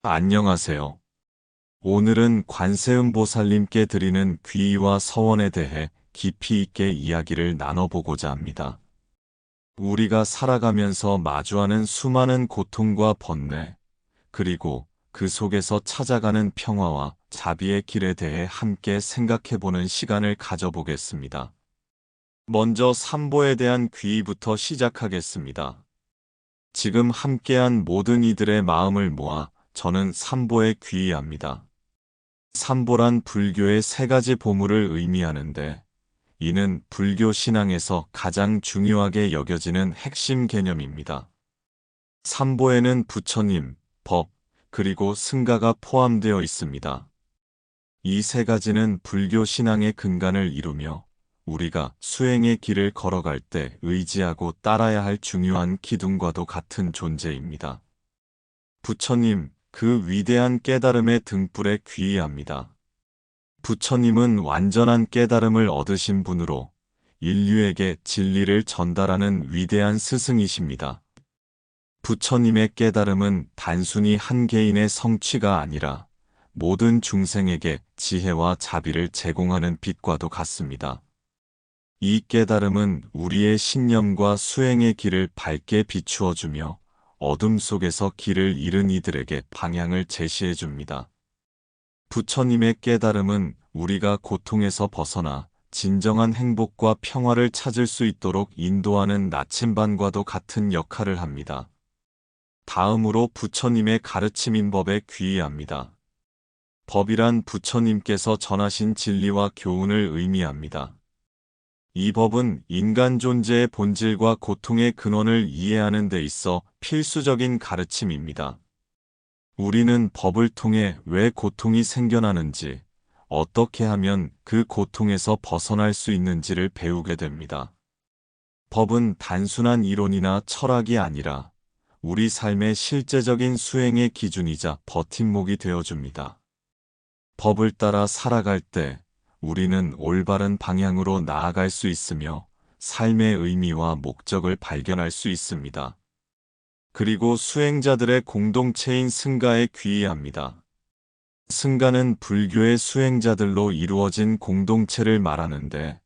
안녕하세요. 오늘은 관세음보살님께 드리는 귀의와 서원에 대해 깊이 있게 이야기를 나눠보고자 합니다. 우리가 살아가면서 마주하는 수많은 고통과 번뇌, 그리고 그 속에서 찾아가는 평화와 자비의 길에 대해 함께 생각해보는 시간을 가져보겠습니다. 먼저 삼보에 대한 귀의부터 시작하겠습니다. 지금 함께한 모든 이들의 마음을 모아 저는 삼보에 귀의합니다. 삼보란 불교의 세 가지 보물을 의미하는데, 이는 불교 신앙에서 가장 중요하게 여겨지는 핵심 개념입니다. 삼보에는 부처님, 법, 그리고 승가가 포함되어 있습니다. 이 세 가지는 불교 신앙의 근간을 이루며 우리가 수행의 길을 걸어갈 때 의지하고 따라야 할 중요한 기둥과도 같은 존재입니다. 부처님, 그 위대한 깨달음의 등불에 귀의합니다. 부처님은 완전한 깨달음을 얻으신 분으로 인류에게 진리를 전달하는 위대한 스승이십니다. 부처님의 깨달음은 단순히 한 개인의 성취가 아니라 모든 중생에게 지혜와 자비를 제공하는 빛과도 같습니다. 이 깨달음은 우리의 신념과 수행의 길을 밝게 비추어 주며 어둠 속에서 길을 잃은 이들에게 방향을 제시해 줍니다. 부처님의 깨달음은 우리가 고통에서 벗어나 진정한 행복과 평화를 찾을 수 있도록 인도하는 나침반과도 같은 역할을 합니다. 다음으로 부처님의 가르침인 법에 귀의합니다. 법이란 부처님께서 전하신 진리와 교훈을 의미합니다. 이 법은 인간 존재의 본질과 고통의 근원을 이해하는 데 있어 필수적인 가르침입니다. 우리는 법을 통해 왜 고통이 생겨나는지, 어떻게 하면 그 고통에서 벗어날 수 있는지를 배우게 됩니다. 법은 단순한 이론이나 철학이 아니라 우리 삶의 실제적인 수행의 기준이자 버팀목이 되어줍니다. 법을 따라 살아갈 때 우리는 올바른 방향으로 나아갈 수 있으며 삶의 의미와 목적을 발견할 수 있습니다. 그리고 수행자들의 공동체인 승가에 귀의합니다. 승가는 불교의 수행자들로 이루어진 공동체를 말하는데,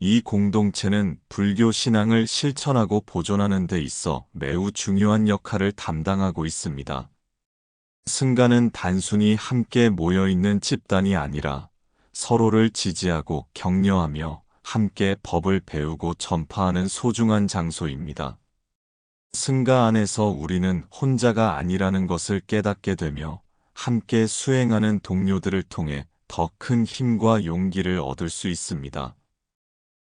이 공동체는 불교 신앙을 실천하고 보존하는 데 있어 매우 중요한 역할을 담당하고 있습니다. 승가는 단순히 함께 모여있는 집단이 아니라 서로를 지지하고 격려하며 함께 법을 배우고 전파하는 소중한 장소입니다. 승가 안에서 우리는 혼자가 아니라는 것을 깨닫게 되며 함께 수행하는 동료들을 통해 더 큰 힘과 용기를 얻을 수 있습니다.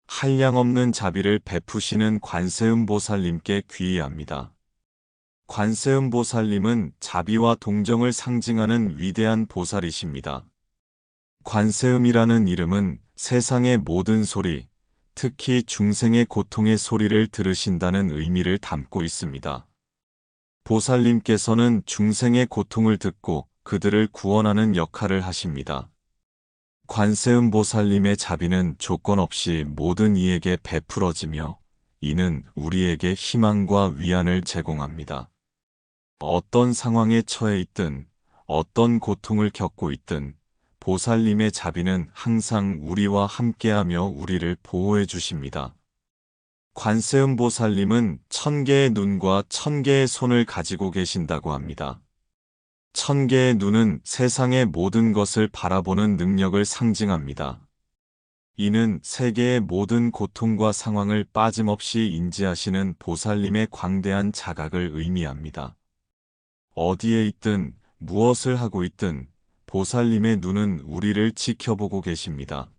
한량없는 자비를 베푸시는 관세음보살님께 귀의합니다. 관세음보살님은 자비와 동정을 상징하는 위대한 보살이십니다. 관세음이라는 이름은 세상의 모든 소리, 특히 중생의 고통의 소리를 들으신다는 의미를 담고 있습니다. 보살님께서는 중생의 고통을 듣고 그들을 구원하는 역할을 하십니다. 관세음 보살님의 자비는 조건 없이 모든 이에게 베풀어지며 이는 우리에게 희망과 위안을 제공합니다. 어떤 상황에 처해 있든 어떤 고통을 겪고 있든 보살님의 자비는 항상 우리와 함께하며 우리를 보호해 주십니다. 관세음 보살님은 1000개의 눈과 1000개의 손을 가지고 계신다고 합니다. 1000개의 눈은 세상의 모든 것을 바라보는 능력을 상징합니다. 이는 세계의 모든 고통과 상황을 빠짐없이 인지하시는 보살님의 광대한 자각을 의미합니다. 어디에 있든 무엇을 하고 있든 보살님의 눈은 우리를 지켜보고 계십니다.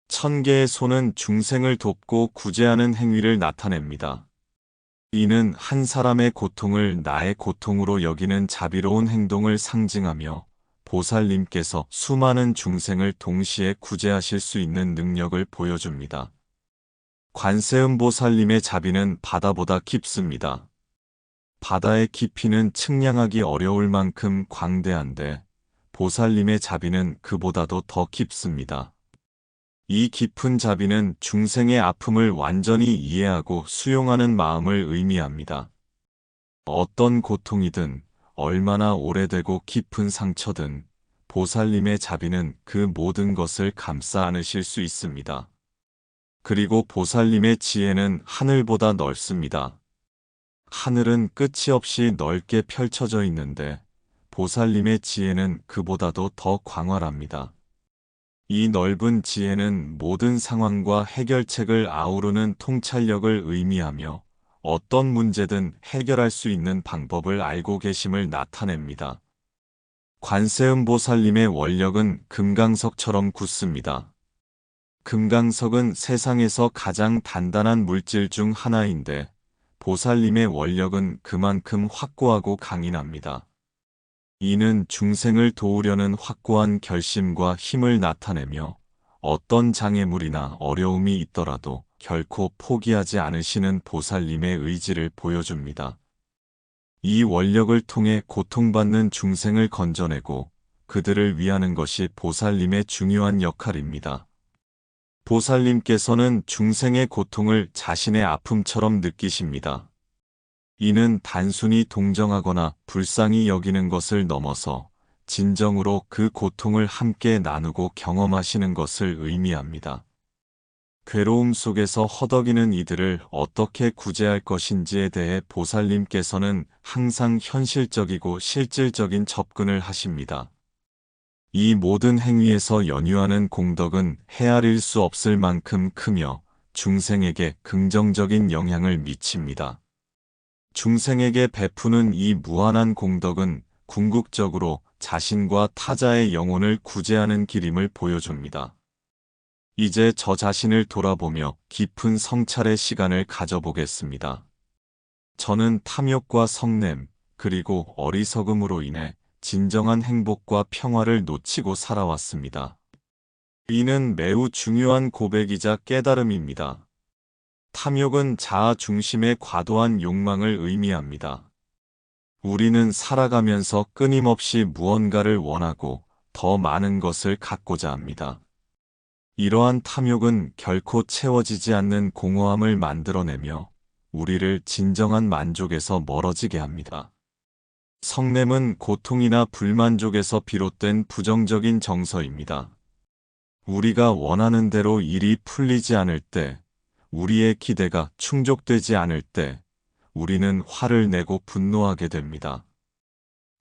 1000개의 손은 중생을 돕고 구제하는 행위를 나타냅니다. 이는 한 사람의 고통을 나의 고통으로 여기는 자비로운 행동을 상징하며 보살님께서 수많은 중생을 동시에 구제하실 수 있는 능력을 보여줍니다. 관세음 보살님의 자비는 바다보다 깊습니다. 바다의 깊이는 측량하기 어려울 만큼 광대한데 보살님의 자비는 그보다도 더 깊습니다. 이 깊은 자비는 중생의 아픔을 완전히 이해하고 수용하는 마음을 의미합니다. 어떤 고통이든 얼마나 오래되고 깊은 상처든 보살님의 자비는 그 모든 것을 감싸 안으실 수 있습니다. 그리고 보살님의 지혜는 하늘보다 넓습니다. 하늘은 끝이 없이 넓게 펼쳐져 있는데 보살님의 지혜는 그보다도 더 광활합니다. 이 넓은 지혜는 모든 상황과 해결책을 아우르는 통찰력을 의미하며 어떤 문제든 해결할 수 있는 방법을 알고 계심을 나타냅니다. 관세음보살님의 원력은 금강석처럼 굳습니다. 금강석은 세상에서 가장 단단한 물질 중 하나인데 보살님의 원력은 그만큼 확고하고 강인합니다. 이는 중생을 도우려는 확고한 결심과 힘을 나타내며 어떤 장애물이나 어려움이 있더라도 결코 포기하지 않으시는 보살님의 의지를 보여줍니다. 이 원력을 통해 고통받는 중생을 건져내고 그들을 위하는 것이 보살님의 중요한 역할입니다. 보살님께서는 중생의 고통을 자신의 아픔처럼 느끼십니다. 이는 단순히 동정하거나 불쌍히 여기는 것을 넘어서 진정으로 그 고통을 함께 나누고 경험하시는 것을 의미합니다. 괴로움 속에서 허덕이는 이들을 어떻게 구제할 것인지에 대해 보살님께서는 항상 현실적이고 실질적인 접근을 하십니다. 이 모든 행위에서 연유하는 공덕은 헤아릴 수 없을 만큼 크며 중생에게 긍정적인 영향을 미칩니다. 중생에게 베푸는 이 무한한 공덕은 궁극적으로 자신과 타자의 영혼을 구제하는 길임을 보여줍니다. 이제 저 자신을 돌아보며 깊은 성찰의 시간을 가져보겠습니다. 저는 탐욕과 성냄, 그리고 어리석음으로 인해 진정한 행복과 평화를 놓치고 살아왔습니다. 이는 매우 중요한 고백이자 깨달음입니다. 탐욕은 자아 중심의 과도한 욕망을 의미합니다. 우리는 살아가면서 끊임없이 무언가를 원하고 더 많은 것을 갖고자 합니다. 이러한 탐욕은 결코 채워지지 않는 공허함을 만들어내며 우리를 진정한 만족에서 멀어지게 합니다. 성냄은 고통이나 불만족에서 비롯된 부정적인 정서입니다. 우리가 원하는 대로 일이 풀리지 않을 때, 우리의 기대가 충족되지 않을 때, 우리는 화를 내고 분노하게 됩니다.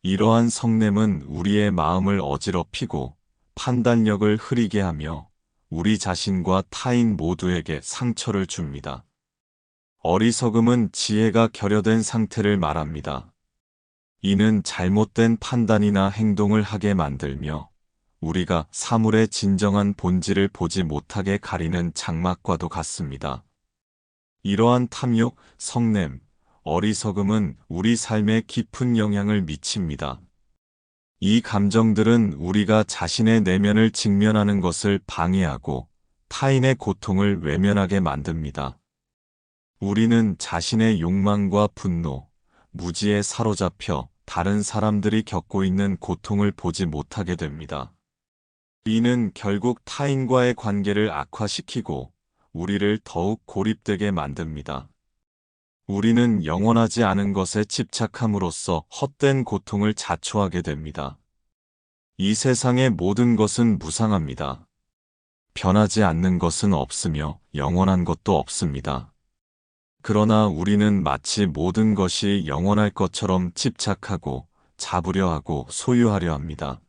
이러한 성냄은 우리의 마음을 어지럽히고 판단력을 흐리게 하며 우리 자신과 타인 모두에게 상처를 줍니다. 어리석음은 지혜가 결여된 상태를 말합니다. 이는 잘못된 판단이나 행동을 하게 만들며 우리가 사물의 진정한 본질을 보지 못하게 가리는 장막과도 같습니다. 이러한 탐욕, 성냄, 어리석음은 우리 삶에 깊은 영향을 미칩니다. 이 감정들은 우리가 자신의 내면을 직면하는 것을 방해하고 타인의 고통을 외면하게 만듭니다. 우리는 자신의 욕망과 분노, 무지에 사로잡혀 다른 사람들이 겪고 있는 고통을 보지 못하게 됩니다. 이는 결국 타인과의 관계를 악화시키고 우리를 더욱 고립되게 만듭니다. 우리는 영원하지 않은 것에 집착함으로써 헛된 고통을 자초하게 됩니다. 이 세상의 모든 것은 무상합니다. 변하지 않는 것은 없으며 영원한 것도 없습니다. 그러나 우리는 마치 모든 것이 영원할 것처럼 집착하고 잡으려 하고 소유하려 합니다.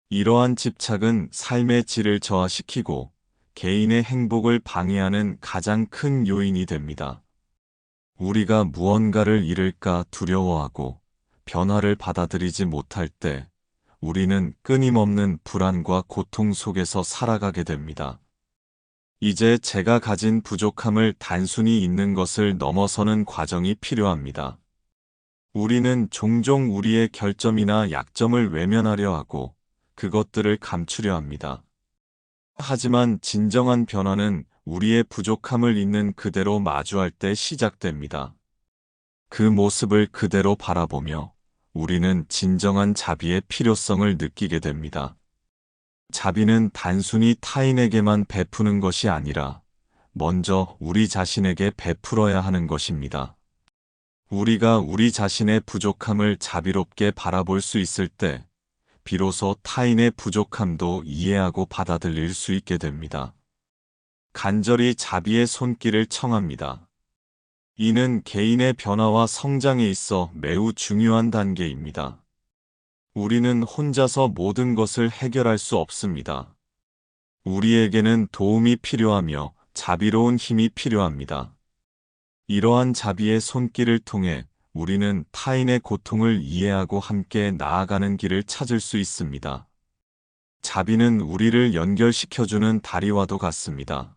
이러한 집착은 삶의 질을 저하시키고 개인의 행복을 방해하는 가장 큰 요인이 됩니다. 우리가 무언가를 잃을까 두려워하고 변화를 받아들이지 못할 때 우리는 끊임없는 불안과 고통 속에서 살아가게 됩니다. 이제 제가 가진 부족함을 단순히 잊는 것을 넘어서는 과정이 필요합니다. 우리는 종종 우리의 결점이나 약점을 외면하려 하고 그것들을 감추려 합니다. 하지만 진정한 변화는 우리의 부족함을 있는 그대로 마주할 때 시작됩니다. 그 모습을 그대로 바라보며 우리는 진정한 자비의 필요성을 느끼게 됩니다. 자비는 단순히 타인에게만 베푸는 것이 아니라 먼저 우리 자신에게 베풀어야 하는 것입니다. 우리가 우리 자신의 부족함을 자비롭게 바라볼 수 있을 때, 비로소 타인의 부족함도 이해하고 받아들일 수 있게 됩니다. 간절히 자비의 손길을 청합니다. 이는 개인의 변화와 성장에 있어 매우 중요한 단계입니다. 우리는 혼자서 모든 것을 해결할 수 없습니다. 우리에게는 도움이 필요하며 자비로운 힘이 필요합니다. 이러한 자비의 손길을 통해 우리는 타인의 고통을 이해하고 함께 나아가는 길을 찾을 수 있습니다. 자비는 우리를 연결시켜주는 다리와도 같습니다.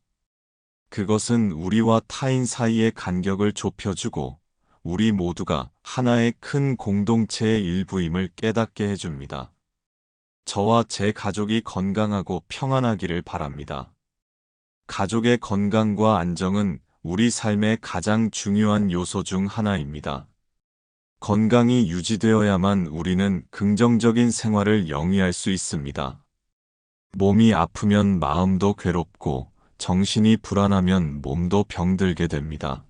그것은 우리와 타인 사이의 간격을 좁혀주고 우리 모두가 하나의 큰 공동체의 일부임을 깨닫게 해줍니다. 저와 제 가족이 건강하고 평안하기를 바랍니다. 가족의 건강과 안정은 우리 삶의 가장 중요한 요소 중 하나입니다. 건강이 유지되어야만 우리는 긍정적인 생활을 영위할 수 있습니다. 몸이 아프면 마음도 괴롭고 정신이 불안하면 몸도 병들게 됩니다.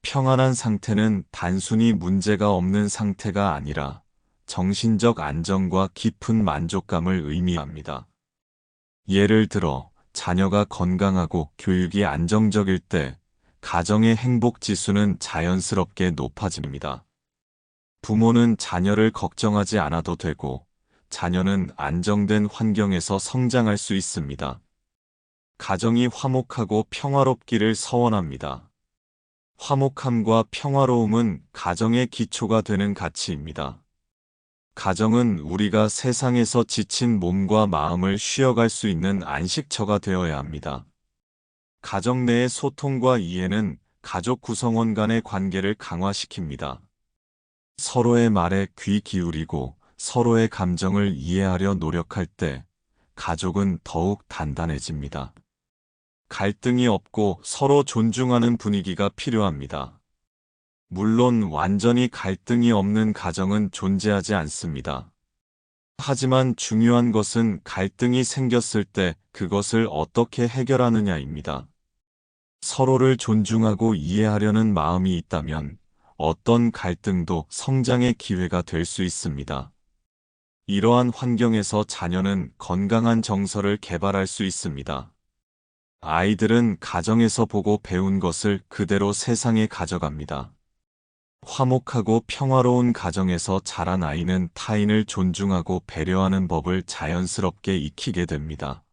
평안한 상태는 단순히 문제가 없는 상태가 아니라 정신적 안정과 깊은 만족감을 의미합니다. 예를 들어 자녀가 건강하고 교육이 안정적일 때 가정의 행복 지수는 자연스럽게 높아집니다. 부모는 자녀를 걱정하지 않아도 되고 자녀는 안정된 환경에서 성장할 수 있습니다. 가정이 화목하고 평화롭기를 서원합니다. 화목함과 평화로움은 가정의 기초가 되는 가치입니다. 가정은 우리가 세상에서 지친 몸과 마음을 쉬어갈 수 있는 안식처가 되어야 합니다. 가정 내의 소통과 이해는 가족 구성원 간의 관계를 강화시킵니다. 서로의 말에 귀 기울이고 서로의 감정을 이해하려 노력할 때 가족은 더욱 단단해집니다. 갈등이 없고 서로 존중하는 분위기가 필요합니다. 물론 완전히 갈등이 없는 가정은 존재하지 않습니다. 하지만 중요한 것은 갈등이 생겼을 때 그것을 어떻게 해결하느냐입니다. 서로를 존중하고 이해하려는 마음이 있다면 어떤 갈등도 성장의 기회가 될 수 있습니다. 이러한 환경에서 자녀는 건강한 정서를 개발할 수 있습니다. 아이들은 가정에서 보고 배운 것을 그대로 세상에 가져갑니다. 화목하고 평화로운 가정에서 자란 아이는 타인을 존중하고 배려하는 법을 자연스럽게 익히게 됩니다.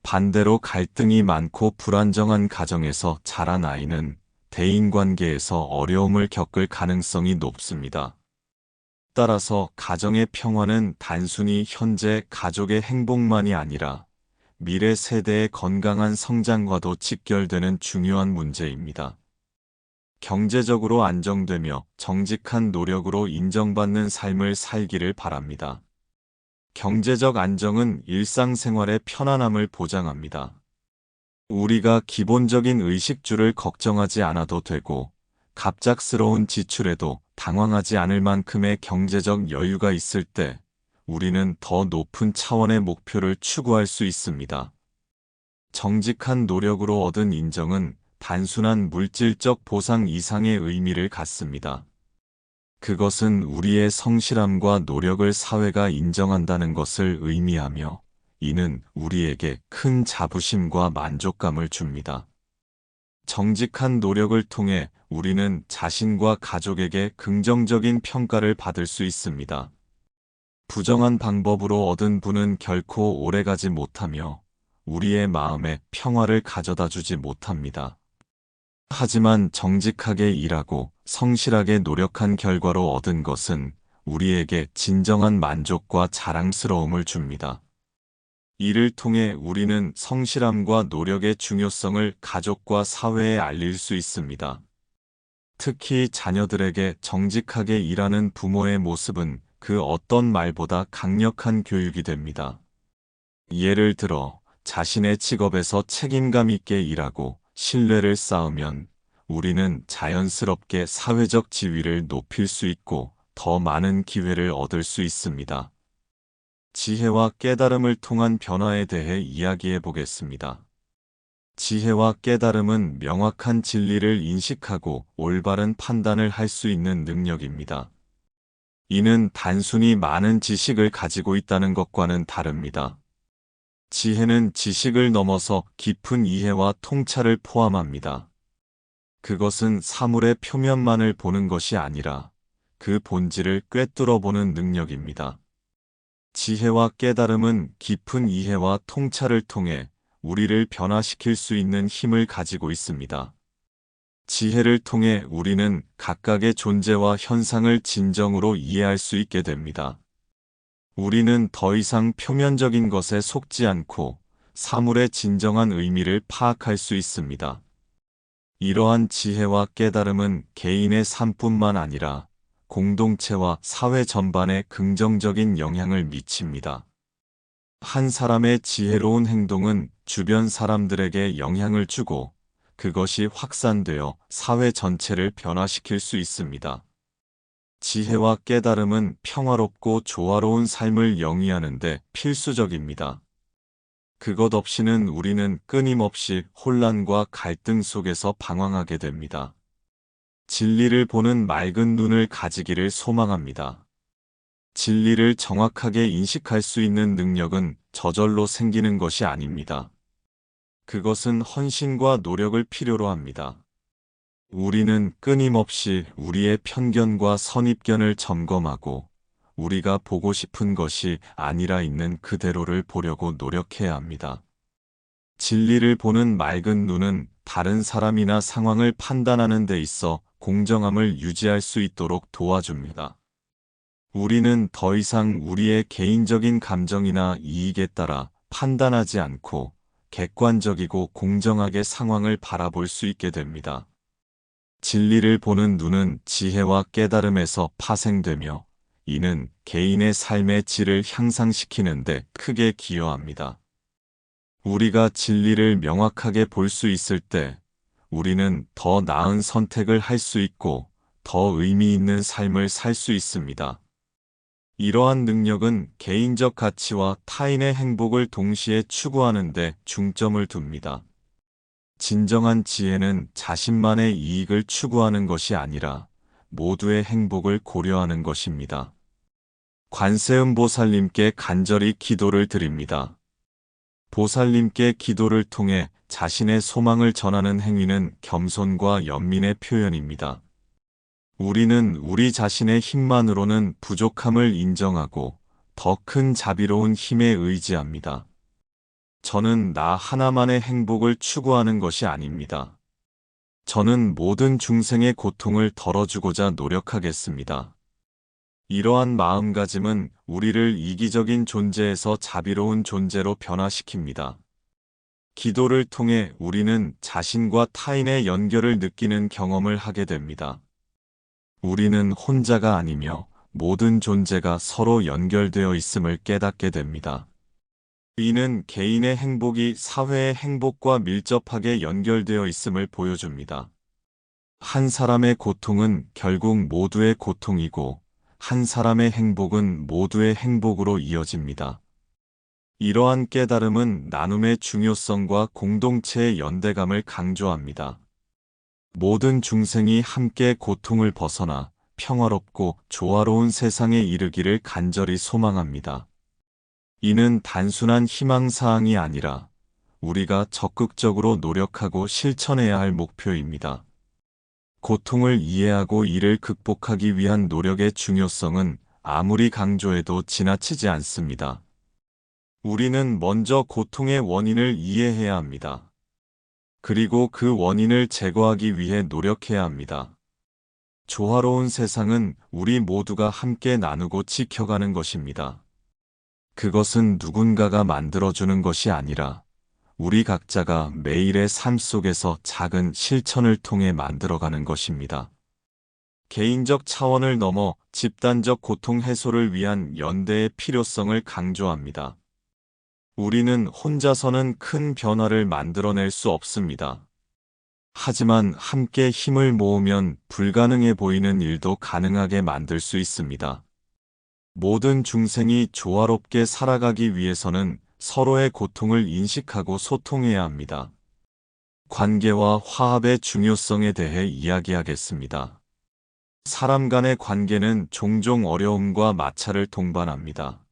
반대로 갈등이 많고 불안정한 가정에서 자란 아이는 대인관계에서 어려움을 겪을 가능성이 높습니다. 따라서 가정의 평화는 단순히 현재 가족의 행복만이 아니라 미래 세대의 건강한 성장과도 직결되는 중요한 문제입니다. 경제적으로 안정되며 정직한 노력으로 인정받는 삶을 살기를 바랍니다. 경제적 안정은 일상생활의 편안함을 보장합니다. 우리가 기본적인 의식주를 걱정하지 않아도 되고 갑작스러운 지출에도 당황하지 않을 만큼의 경제적 여유가 있을 때 우리는 더 높은 차원의 목표를 추구할 수 있습니다. 정직한 노력으로 얻은 인정은 단순한 물질적 보상 이상의 의미를 갖습니다. 그것은 우리의 성실함과 노력을 사회가 인정한다는 것을 의미하며 이는 우리에게 큰 자부심과 만족감을 줍니다. 정직한 노력을 통해 우리는 자신과 가족에게 긍정적인 평가를 받을 수 있습니다. 부정한 방법으로 얻은 부는 결코 오래가지 못하며 우리의 마음에 평화를 가져다 주지 못합니다. 하지만 정직하게 일하고 성실하게 노력한 결과로 얻은 것은 우리에게 진정한 만족과 자랑스러움을 줍니다. 이를 통해 우리는 성실함과 노력의 중요성을 가족과 사회에 알릴 수 있습니다. 특히 자녀들에게 정직하게 일하는 부모의 모습은 그 어떤 말보다 강력한 교육이 됩니다. 예를 들어 자신의 직업에서 책임감 있게 일하고 신뢰를 쌓으면 우리는 자연스럽게 사회적 지위를 높일 수 있고 더 많은 기회를 얻을 수 있습니다. 지혜와 깨달음을 통한 변화에 대해 이야기해 보겠습니다. 지혜와 깨달음은 명확한 진리를 인식하고 올바른 판단을 할 수 있는 능력입니다. 이는 단순히 많은 지식을 가지고 있다는 것과는 다릅니다. 지혜는 지식을 넘어서 깊은 이해와 통찰을 포함합니다. 그것은 사물의 표면만을 보는 것이 아니라 그 본질을 꿰뚫어 보는 능력입니다. 지혜와 깨달음은 깊은 이해와 통찰을 통해 우리를 변화시킬 수 있는 힘을 가지고 있습니다. 지혜를 통해 우리는 각각의 존재와 현상을 진정으로 이해할 수 있게 됩니다. 우리는 더 이상 표면적인 것에 속지 않고 사물의 진정한 의미를 파악할 수 있습니다. 이러한 지혜와 깨달음은 개인의 삶뿐만 아니라 공동체와 사회 전반에 긍정적인 영향을 미칩니다. 한 사람의 지혜로운 행동은 주변 사람들에게 영향을 주고 그것이 확산되어 사회 전체를 변화시킬 수 있습니다. 지혜와 깨달음은 평화롭고 조화로운 삶을 영위하는 데 필수적입니다. 그것 없이는 우리는 끊임없이 혼란과 갈등 속에서 방황하게 됩니다. 진리를 보는 맑은 눈을 가지기를 소망합니다. 진리를 정확하게 인식할 수 있는 능력은 저절로 생기는 것이 아닙니다. 그것은 헌신과 노력을 필요로 합니다. 우리는 끊임없이 우리의 편견과 선입견을 점검하고 우리가 보고 싶은 것이 아니라 있는 그대로를 보려고 노력해야 합니다. 진리를 보는 맑은 눈은 다른 사람이나 상황을 판단하는 데 있어 공정함을 유지할 수 있도록 도와줍니다. 우리는 더 이상 우리의 개인적인 감정이나 이익에 따라 판단하지 않고 객관적이고 공정하게 상황을 바라볼 수 있게 됩니다. 진리를 보는 눈은 지혜와 깨달음에서 파생되며 이는 개인의 삶의 질을 향상시키는 데 크게 기여합니다. 우리가 진리를 명확하게 볼 수 있을 때 우리는 더 나은 선택을 할 수 있고 더 의미 있는 삶을 살 수 있습니다. 이러한 능력은 개인적 가치와 타인의 행복을 동시에 추구하는 데 중점을 둡니다. 진정한 지혜는 자신만의 이익을 추구하는 것이 아니라 모두의 행복을 고려하는 것입니다. 관세음 보살님께 간절히 기도를 드립니다. 보살님께 기도를 통해 자신의 소망을 전하는 행위는 겸손과 연민의 표현입니다. 우리는 우리 자신의 힘만으로는 부족함을 인정하고 더 큰 자비로운 힘에 의지합니다. 저는 나 하나만의 행복을 추구하는 것이 아닙니다. 저는 모든 중생의 고통을 덜어주고자 노력하겠습니다. 이러한 마음가짐은 우리를 이기적인 존재에서 자비로운 존재로 변화시킵니다. 기도를 통해 우리는 자신과 타인의 연결을 느끼는 경험을 하게 됩니다. 우리는 혼자가 아니며 모든 존재가 서로 연결되어 있음을 깨닫게 됩니다. 이는 개인의 행복이 사회의 행복과 밀접하게 연결되어 있음을 보여줍니다. 한 사람의 고통은 결국 모두의 고통이고 한 사람의 행복은 모두의 행복으로 이어집니다. 이러한 깨달음은 나눔의 중요성과 공동체의 연대감을 강조합니다. 모든 중생이 함께 고통을 벗어나 평화롭고 조화로운 세상에 이르기를 간절히 소망합니다. 이는 단순한 희망사항이 아니라 우리가 적극적으로 노력하고 실천해야 할 목표입니다. 고통을 이해하고 이를 극복하기 위한 노력의 중요성은 아무리 강조해도 지나치지 않습니다. 우리는 먼저 고통의 원인을 이해해야 합니다. 그리고 그 원인을 제거하기 위해 노력해야 합니다. 조화로운 세상은 우리 모두가 함께 나누고 지켜가는 것입니다. 그것은 누군가가 만들어주는 것이 아니라 우리 각자가 매일의 삶 속에서 작은 실천을 통해 만들어가는 것입니다. 개인적 차원을 넘어 집단적 고통 해소를 위한 연대의 필요성을 강조합니다. 우리는 혼자서는 큰 변화를 만들어낼 수 없습니다. 하지만 함께 힘을 모으면 불가능해 보이는 일도 가능하게 만들 수 있습니다. 모든 중생이 조화롭게 살아가기 위해서는 서로의 고통을 인식하고 소통해야 합니다. 관계와 화합의 중요성에 대해 이야기하겠습니다. 사람 간의 관계는 종종 어려움과 마찰을 동반합니다.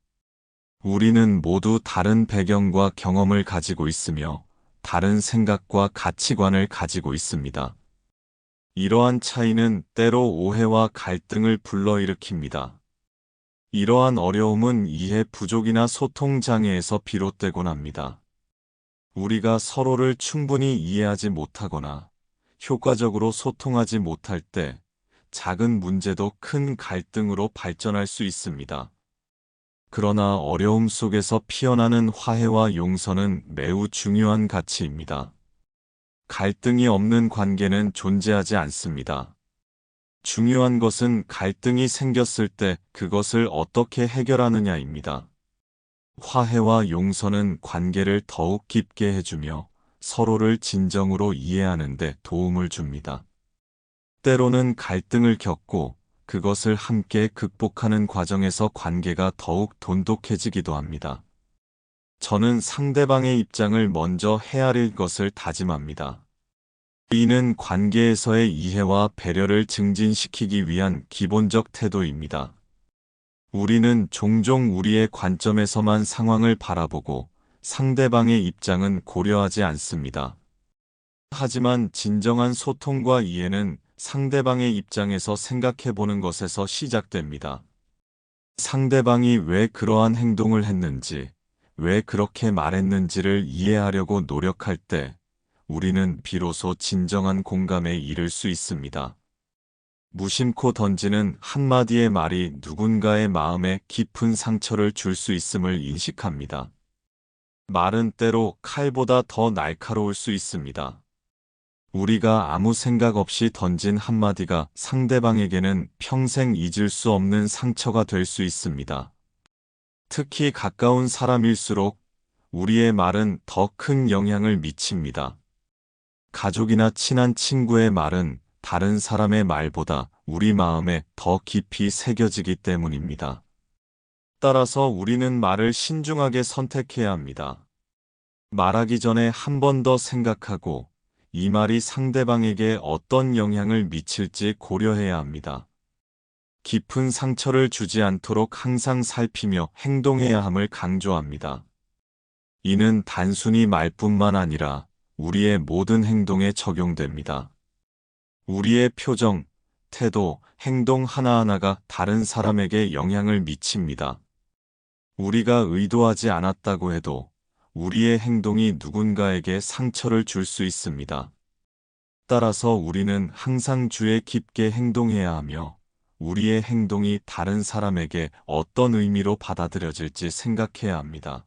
우리는 모두 다른 배경과 경험을 가지고 있으며 다른 생각과 가치관을 가지고 있습니다. 이러한 차이는 때로 오해와 갈등을 불러일으킵니다. 이러한 어려움은 이해 부족이나 소통 장애에서 비롯되곤 합니다. 우리가 서로를 충분히 이해하지 못하거나 효과적으로 소통하지 못할 때 작은 문제도 큰 갈등으로 발전할 수 있습니다. 그러나 어려움 속에서 피어나는 화해와 용서는 매우 중요한 가치입니다. 갈등이 없는 관계는 존재하지 않습니다. 중요한 것은 갈등이 생겼을 때 그것을 어떻게 해결하느냐입니다. 화해와 용서는 관계를 더욱 깊게 해주며 서로를 진정으로 이해하는 데 도움을 줍니다. 때로는 갈등을 겪고 그것을 함께 극복하는 과정에서 관계가 더욱 돈독해지기도 합니다. 저는 상대방의 입장을 먼저 헤아릴 것을 다짐합니다. 이는 관계에서의 이해와 배려를 증진시키기 위한 기본적 태도입니다. 우리는 종종 우리의 관점에서만 상황을 바라보고 상대방의 입장은 고려하지 않습니다. 하지만 진정한 소통과 이해는 상대방의 입장에서 생각해 보는 것에서 시작됩니다. 상대방이 왜 그러한 행동을 했는지, 왜 그렇게 말했는지를 이해하려고 노력할 때 우리는 비로소 진정한 공감에 이를 수 있습니다. 무심코 던지는 한마디의 말이 누군가의 마음에 깊은 상처를 줄 수 있음을 인식합니다. 말은 때로 칼보다 더 날카로울 수 있습니다. 우리가 아무 생각 없이 던진 한마디가 상대방에게는 평생 잊을 수 없는 상처가 될 수 있습니다. 특히 가까운 사람일수록 우리의 말은 더 큰 영향을 미칩니다. 가족이나 친한 친구의 말은 다른 사람의 말보다 우리 마음에 더 깊이 새겨지기 때문입니다. 따라서 우리는 말을 신중하게 선택해야 합니다. 말하기 전에 한 번 더 생각하고 이 말이 상대방에게 어떤 영향을 미칠지 고려해야 합니다. 깊은 상처를 주지 않도록 항상 살피며 행동해야 함을 강조합니다. 이는 단순히 말뿐만 아니라 우리의 모든 행동에 적용됩니다. 우리의 표정, 태도, 행동 하나하나가 다른 사람에게 영향을 미칩니다. 우리가 의도하지 않았다고 해도 우리의 행동이 누군가에게 상처를 줄 수 있습니다. 따라서 우리는 항상 주의 깊게 행동해야 하며 우리의 행동이 다른 사람에게 어떤 의미로 받아들여질지 생각해야 합니다.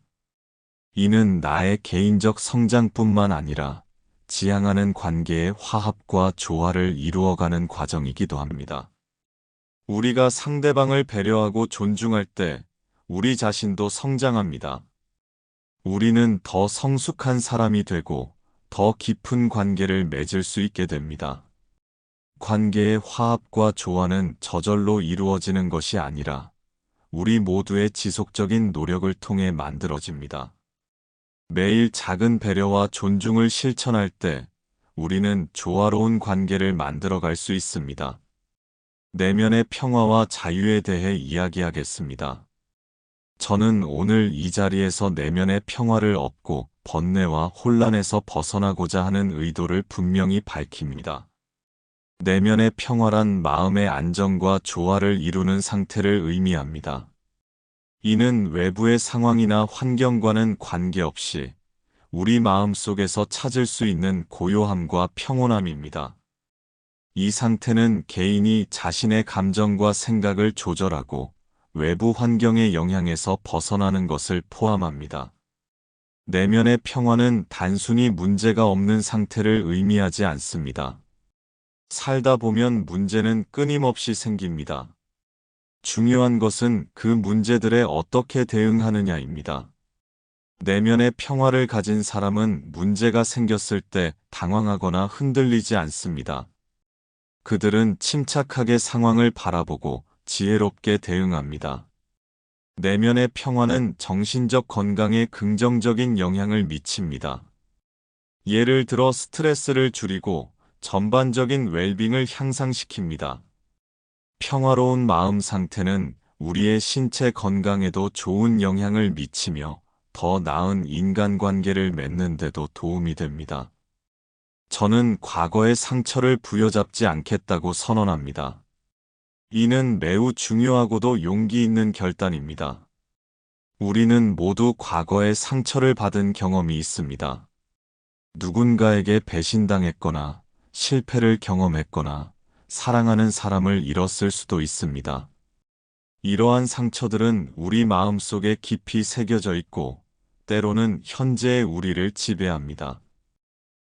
이는 나의 개인적 성장뿐만 아니라 지향하는 관계의 화합과 조화를 이루어가는 과정이기도 합니다. 우리가 상대방을 배려하고 존중할 때 우리 자신도 성장합니다. 우리는 더 성숙한 사람이 되고 더 깊은 관계를 맺을 수 있게 됩니다. 관계의 화합과 조화는 저절로 이루어지는 것이 아니라 우리 모두의 지속적인 노력을 통해 만들어집니다. 매일 작은 배려와 존중을 실천할 때 우리는 조화로운 관계를 만들어갈 수 있습니다. 내면의 평화와 자유에 대해 이야기하겠습니다. 저는 오늘 이 자리에서 내면의 평화를 얻고 번뇌와 혼란에서 벗어나고자 하는 의도를 분명히 밝힙니다. 내면의 평화란 마음의 안정과 조화를 이루는 상태를 의미합니다. 이는 외부의 상황이나 환경과는 관계없이 우리 마음속에서 찾을 수 있는 고요함과 평온함입니다. 이 상태는 개인이 자신의 감정과 생각을 조절하고 외부 환경의 영향에서 벗어나는 것을 포함합니다. 내면의 평화는 단순히 문제가 없는 상태를 의미하지 않습니다. 살다 보면 문제는 끊임없이 생깁니다. 중요한 것은 그 문제들에 어떻게 대응하느냐입니다. 내면의 평화를 가진 사람은 문제가 생겼을 때 당황하거나 흔들리지 않습니다. 그들은 침착하게 상황을 바라보고 지혜롭게 대응합니다. 내면의 평화는 정신적 건강에 긍정적인 영향을 미칩니다. 예를 들어 스트레스를 줄이고 전반적인 웰빙을 향상시킵니다. 평화로운 마음 상태는 우리의 신체 건강에도 좋은 영향을 미치며 더 나은 인간관계를 맺는 데도 도움이 됩니다. 저는 과거의 상처를 부여잡지 않겠다고 선언합니다. 이는 매우 중요하고도 용기 있는 결단입니다. 우리는 모두 과거의 상처를 받은 경험이 있습니다. 누군가에게 배신당했거나 실패를 경험했거나 사랑하는 사람을 잃었을 수도 있습니다. 이러한 상처들은 우리 마음속에 깊이 새겨져 있고 때로는 현재의 우리를 지배합니다.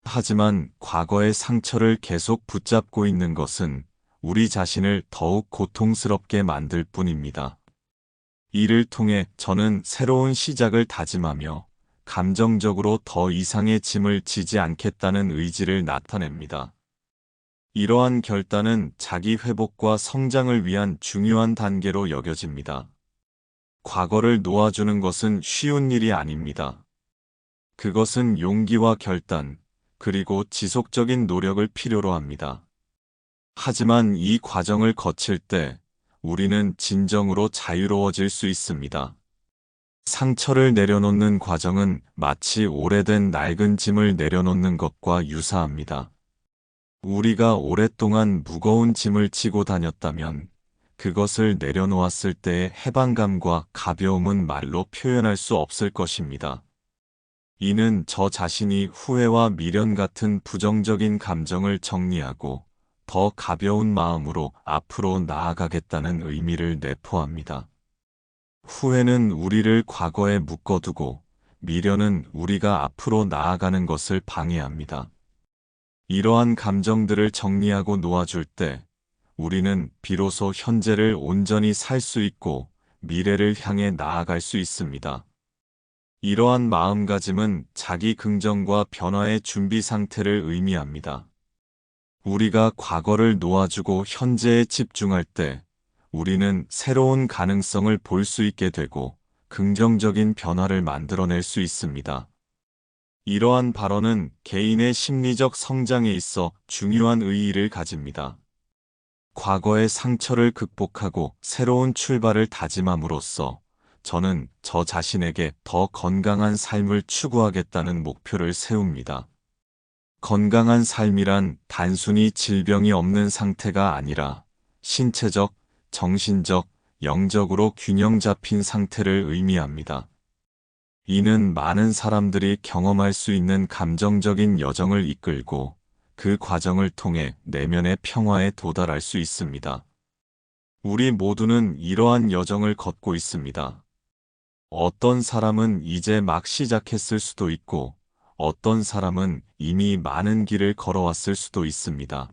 하지만 과거의 상처를 계속 붙잡고 있는 것은 우리 자신을 더욱 고통스럽게 만들 뿐입니다. 이를 통해 저는 새로운 시작을 다짐하며 감정적으로 더 이상의 짐을 지지 않겠다는 의지를 나타냅니다. 이러한 결단은 자기 회복과 성장을 위한 중요한 단계로 여겨집니다. 과거를 놓아주는 것은 쉬운 일이 아닙니다. 그것은 용기와 결단, 그리고 지속적인 노력을 필요로 합니다. 하지만 이 과정을 거칠 때 우리는 진정으로 자유로워질 수 있습니다. 상처를 내려놓는 과정은 마치 오래된 낡은 짐을 내려놓는 것과 유사합니다. 우리가 오랫동안 무거운 짐을 지고 다녔다면 그것을 내려놓았을 때의 해방감과 가벼움은 말로 표현할 수 없을 것입니다. 이는 저 자신이 후회와 미련 같은 부정적인 감정을 정리하고 더 가벼운 마음으로 앞으로 나아가겠다는 의미를 내포합니다. 후회는 우리를 과거에 묶어두고 미련은 우리가 앞으로 나아가는 것을 방해합니다. 이러한 감정들을 정리하고 놓아줄 때 우리는 비로소 현재를 온전히 살 수 있고 미래를 향해 나아갈 수 있습니다. 이러한 마음가짐은 자기 긍정과 변화의 준비 상태를 의미합니다. 우리가 과거를 놓아주고 현재에 집중할 때 우리는 새로운 가능성을 볼 수 있게 되고 긍정적인 변화를 만들어낼 수 있습니다. 이러한 발언은 개인의 심리적 성장에 있어 중요한 의의를 가집니다. 과거의 상처를 극복하고 새로운 출발을 다짐함으로써 저는 저 자신에게 더 건강한 삶을 추구하겠다는 목표를 세웁니다. 건강한 삶이란 단순히 질병이 없는 상태가 아니라 신체적, 정신적, 영적으로 균형 잡힌 상태를 의미합니다. 이는 많은 사람들이 경험할 수 있는 감정적인 여정을 이끌고 그 과정을 통해 내면의 평화에 도달할 수 있습니다. 우리 모두는 이러한 여정을 걷고 있습니다. 어떤 사람은 이제 막 시작했을 수도 있고, 어떤 사람은 이미 많은 길을 걸어왔을 수도 있습니다.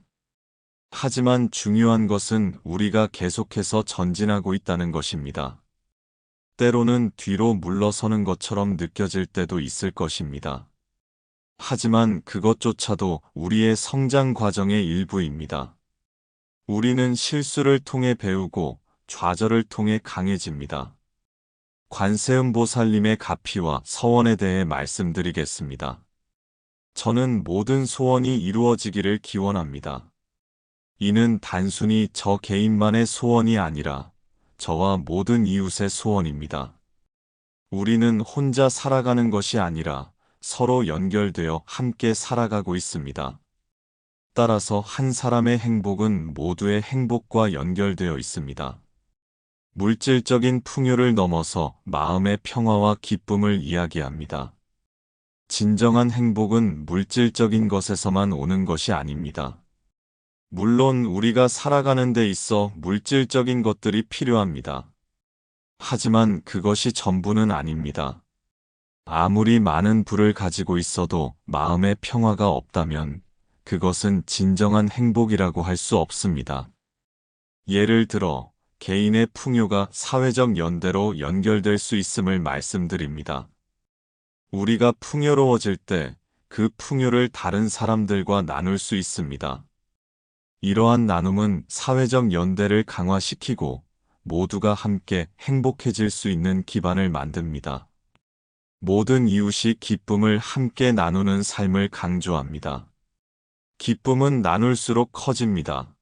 하지만 중요한 것은 우리가 계속해서 전진하고 있다는 것입니다. 때로는 뒤로 물러서는 것처럼 느껴질 때도 있을 것입니다. 하지만 그것조차도 우리의 성장 과정의 일부입니다. 우리는 실수를 통해 배우고 좌절을 통해 강해집니다. 관세음보살님의 가피와 서원에 대해 말씀드리겠습니다. 저는 모든 소원이 이루어지기를 기원합니다. 이는 단순히 저 개인만의 소원이 아니라 저와 모든 이웃의 소원입니다. 우리는 혼자 살아가는 것이 아니라 서로 연결되어 함께 살아가고 있습니다. 따라서 한 사람의 행복은 모두의 행복과 연결되어 있습니다. 물질적인 풍요를 넘어서 마음의 평화와 기쁨을 이야기합니다. 진정한 행복은 물질적인 것에서만 오는 것이 아닙니다. 물론 우리가 살아가는 데 있어 물질적인 것들이 필요합니다. 하지만 그것이 전부는 아닙니다. 아무리 많은 부를 가지고 있어도 마음의 평화가 없다면 그것은 진정한 행복이라고 할 수 없습니다. 예를 들어 개인의 풍요가 사회적 연대로 연결될 수 있음을 말씀드립니다. 우리가 풍요로워질 때 그 풍요를 다른 사람들과 나눌 수 있습니다. 이러한 나눔은 사회적 연대를 강화시키고 모두가 함께 행복해질 수 있는 기반을 만듭니다. 모든 이웃이 기쁨을 함께 나누는 삶을 강조합니다. 기쁨은 나눌수록 커집니다.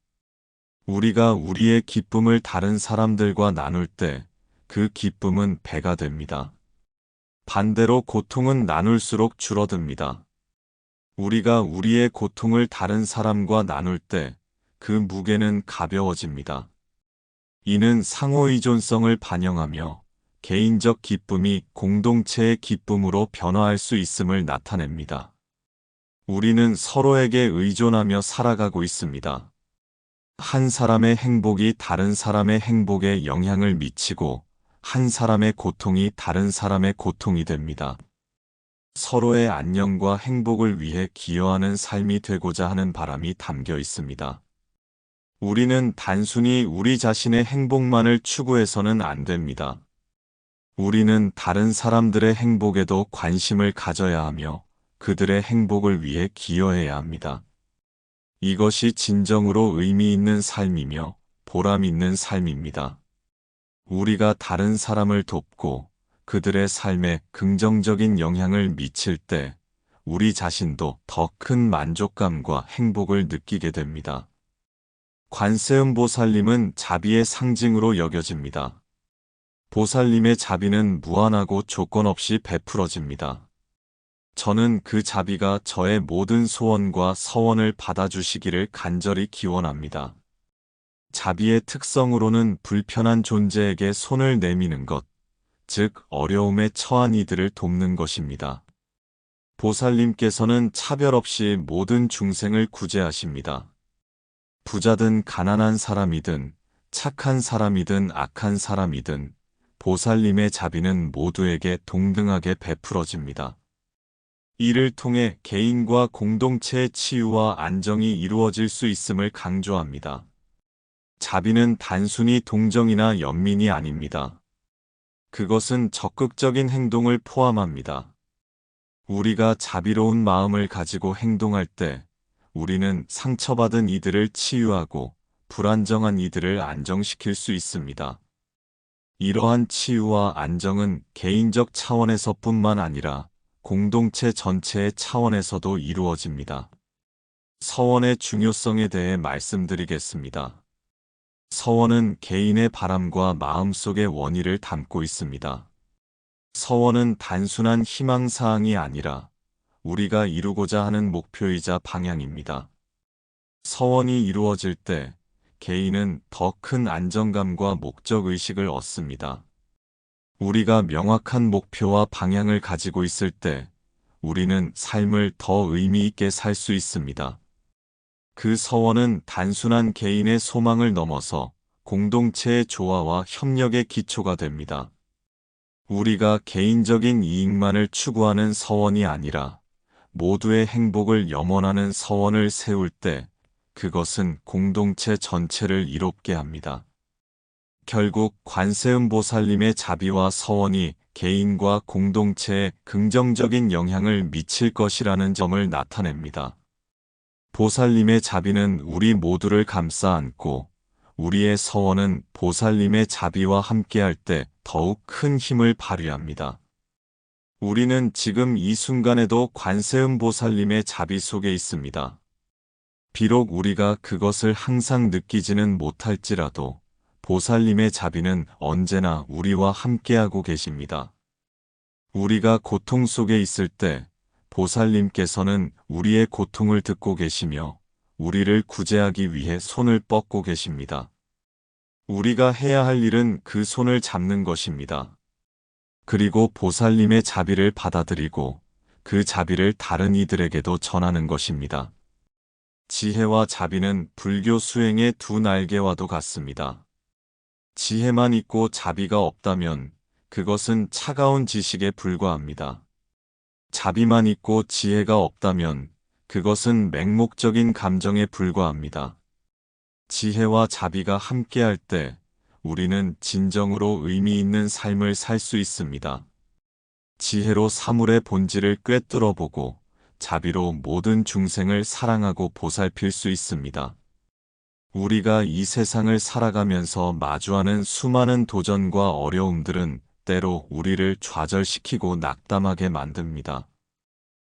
우리가 우리의 기쁨을 다른 사람들과 나눌 때 그 기쁨은 배가 됩니다. 반대로 고통은 나눌수록 줄어듭니다. 우리가 우리의 고통을 다른 사람과 나눌 때 그 무게는 가벼워집니다. 이는 상호의존성을 반영하며 개인적 기쁨이 공동체의 기쁨으로 변화할 수 있음을 나타냅니다. 우리는 서로에게 의존하며 살아가고 있습니다. 한 사람의 행복이 다른 사람의 행복에 영향을 미치고 한 사람의 고통이 다른 사람의 고통이 됩니다. 서로의 안녕과 행복을 위해 기여하는 삶이 되고자 하는 바람이 담겨 있습니다. 우리는 단순히 우리 자신의 행복만을 추구해서는 안 됩니다. 우리는 다른 사람들의 행복에도 관심을 가져야 하며 그들의 행복을 위해 기여해야 합니다. 이것이 진정으로 의미 있는 삶이며 보람 있는 삶입니다. 우리가 다른 사람을 돕고 그들의 삶에 긍정적인 영향을 미칠 때 우리 자신도 더 큰 만족감과 행복을 느끼게 됩니다. 관세음 보살님은 자비의 상징으로 여겨집니다. 보살님의 자비는 무한하고 조건 없이 베풀어집니다. 저는 그 자비가 저의 모든 소원과 서원을 받아주시기를 간절히 기원합니다. 자비의 특성으로는 불편한 존재에게 손을 내미는 것, 즉 어려움에 처한 이들을 돕는 것입니다. 보살님께서는 차별 없이 모든 중생을 구제하십니다. 부자든 가난한 사람이든 착한 사람이든 악한 사람이든 보살님의 자비는 모두에게 동등하게 베풀어집니다. 이를 통해 개인과 공동체의 치유와 안정이 이루어질 수 있음을 강조합니다. 자비는 단순히 동정이나 연민이 아닙니다. 그것은 적극적인 행동을 포함합니다. 우리가 자비로운 마음을 가지고 행동할 때 우리는 상처받은 이들을 치유하고 불안정한 이들을 안정시킬 수 있습니다. 이러한 치유와 안정은 개인적 차원에서뿐만 아니라 공동체 전체의 차원에서도 이루어집니다. 서원의 중요성에 대해 말씀드리겠습니다. 서원은 개인의 바람과 마음속의 원의를 담고 있습니다. 서원은 단순한 희망사항이 아니라 우리가 이루고자 하는 목표이자 방향입니다. 서원이 이루어질 때 개인은 더 큰 안정감과 목적의식을 얻습니다. 우리가 명확한 목표와 방향을 가지고 있을 때 우리는 삶을 더 의미 있게 살 수 있습니다. 그 서원은 단순한 개인의 소망을 넘어서 공동체의 조화와 협력의 기초가 됩니다. 우리가 개인적인 이익만을 추구하는 서원이 아니라 모두의 행복을 염원하는 서원을 세울 때 그것은 공동체 전체를 이롭게 합니다. 결국 관세음 보살님의 자비와 서원이 개인과 공동체에 긍정적인 영향을 미칠 것이라는 점을 나타냅니다. 보살님의 자비는 우리 모두를 감싸 안고 우리의 서원은 보살님의 자비와 함께할 때 더욱 큰 힘을 발휘합니다. 우리는 지금 이 순간에도 관세음 보살님의 자비 속에 있습니다. 비록 우리가 그것을 항상 느끼지는 못할지라도 보살님의 자비는 언제나 우리와 함께하고 계십니다. 우리가 고통 속에 있을 때 보살님께서는 우리의 고통을 듣고 계시며 우리를 구제하기 위해 손을 뻗고 계십니다. 우리가 해야 할 일은 그 손을 잡는 것입니다. 그리고 보살님의 자비를 받아들이고 그 자비를 다른 이들에게도 전하는 것입니다. 지혜와 자비는 불교 수행의 두 날개와도 같습니다. 지혜만 있고 자비가 없다면 그것은 차가운 지식에 불과합니다. 자비만 있고 지혜가 없다면 그것은 맹목적인 감정에 불과합니다. 지혜와 자비가 함께할 때 우리는 진정으로 의미 있는 삶을 살 수 있습니다. 지혜로 사물의 본질을 꿰뚫어 보고 자비로 모든 중생을 사랑하고 보살필 수 있습니다. 우리가 이 세상을 살아가면서 마주하는 수많은 도전과 어려움들은 때로 우리를 좌절시키고 낙담하게 만듭니다.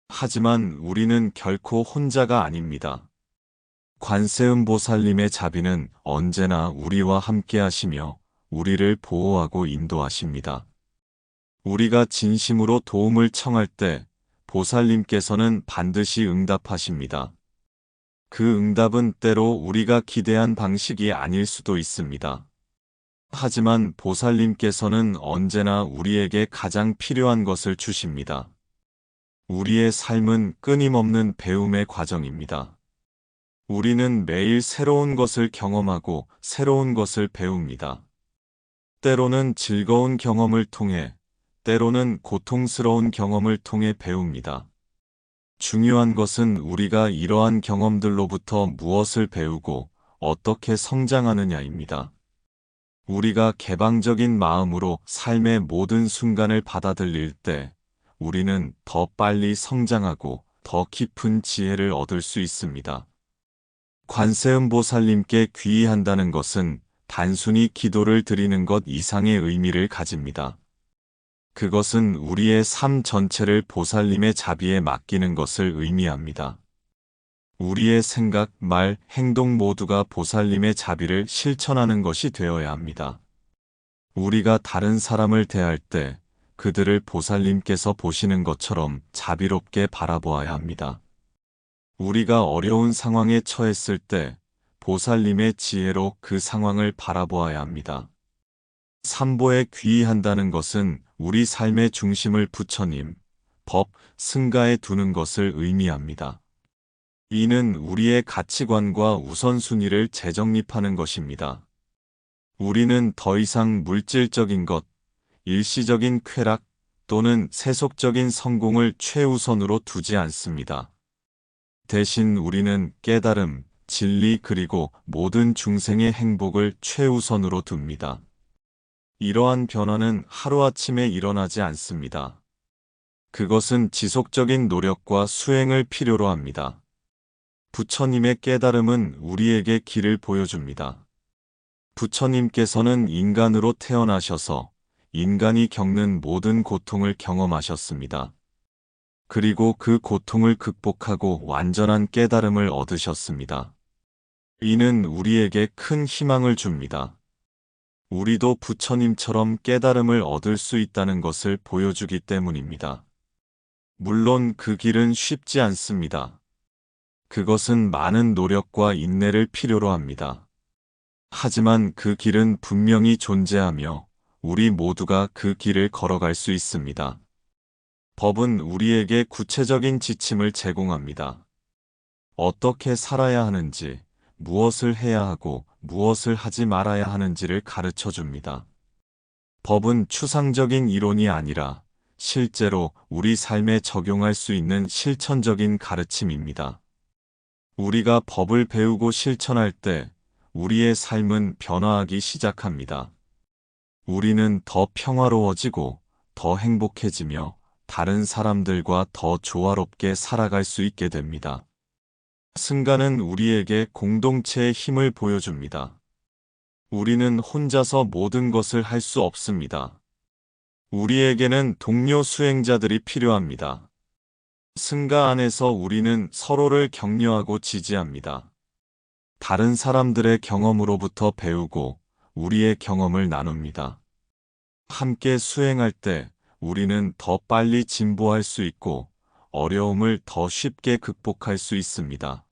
하지만 우리는 결코 혼자가 아닙니다. 관세음보살님의 자비는 언제나 우리와 함께 하시며 우리를 보호하고 인도하십니다. 우리가 진심으로 도움을 청할 때 보살님께서는 반드시 응답하십니다. 그 응답은 때로 우리가 기대한 방식이 아닐 수도 있습니다. 하지만 보살님께서는 언제나 우리에게 가장 필요한 것을 주십니다. 우리의 삶은 끊임없는 배움의 과정입니다. 우리는 매일 새로운 것을 경험하고 새로운 것을 배웁니다. 때로는 즐거운 경험을 통해, 때로는 고통스러운 경험을 통해 배웁니다. 중요한 것은 우리가 이러한 경험들로부터 무엇을 배우고 어떻게 성장하느냐입니다. 우리가 개방적인 마음으로 삶의 모든 순간을 받아들일 때 우리는 더 빨리 성장하고 더 깊은 지혜를 얻을 수 있습니다. 관세음보살님께 귀의한다는 것은 단순히 기도를 드리는 것 이상의 의미를 가집니다. 그것은 우리의 삶 전체를 보살님의 자비에 맡기는 것을 의미합니다. 우리의 생각, 말, 행동 모두가 보살님의 자비를 실천하는 것이 되어야 합니다. 우리가 다른 사람을 대할 때 그들을 보살님께서 보시는 것처럼 자비롭게 바라보아야 합니다. 우리가 어려운 상황에 처했을 때 보살님의 지혜로 그 상황을 바라보아야 합니다. 삼보에 귀의한다는 것은 우리 삶의 중심을 부처님, 법, 승가에 두는 것을 의미합니다. 이는 우리의 가치관과 우선순위를 재정립하는 것입니다. 우리는 더 이상 물질적인 것, 일시적인 쾌락 또는 세속적인 성공을 최우선으로 두지 않습니다. 대신 우리는 깨달음, 진리 그리고 모든 중생의 행복을 최우선으로 둡니다. 이러한 변화는 하루아침에 일어나지 않습니다. 그것은 지속적인 노력과 수행을 필요로 합니다. 부처님의 깨달음은 우리에게 길을 보여줍니다. 부처님께서는 인간으로 태어나셔서 인간이 겪는 모든 고통을 경험하셨습니다. 그리고 그 고통을 극복하고 완전한 깨달음을 얻으셨습니다. 이는 우리에게 큰 희망을 줍니다. 우리도 부처님처럼 깨달음을 얻을 수 있다는 것을 보여주기 때문입니다. 물론 그 길은 쉽지 않습니다. 그것은 많은 노력과 인내를 필요로 합니다. 하지만 그 길은 분명히 존재하며 우리 모두가 그 길을 걸어갈 수 있습니다. 법은 우리에게 구체적인 지침을 제공합니다. 어떻게 살아야 하는지, 무엇을 해야 하고 무엇을 하지 말아야 하는지를 가르쳐 줍니다. 법은 추상적인 이론이 아니라 실제로 우리 삶에 적용할 수 있는 실천적인 가르침입니다. 우리가 법을 배우고 실천할 때 우리의 삶은 변화하기 시작합니다. 우리는 더 평화로워지고 더 행복해지며 다른 사람들과 더 조화롭게 살아갈 수 있게 됩니다. 승가는 우리에게 공동체의 힘을 보여줍니다. 우리는 혼자서 모든 것을 할 수 없습니다. 우리에게는 동료 수행자들이 필요합니다. 승가 안에서 우리는 서로를 격려하고 지지합니다. 다른 사람들의 경험으로부터 배우고 우리의 경험을 나눕니다. 함께 수행할 때 우리는 더 빨리 진보할 수 있고 어려움을 더 쉽게 극복할 수 있습니다.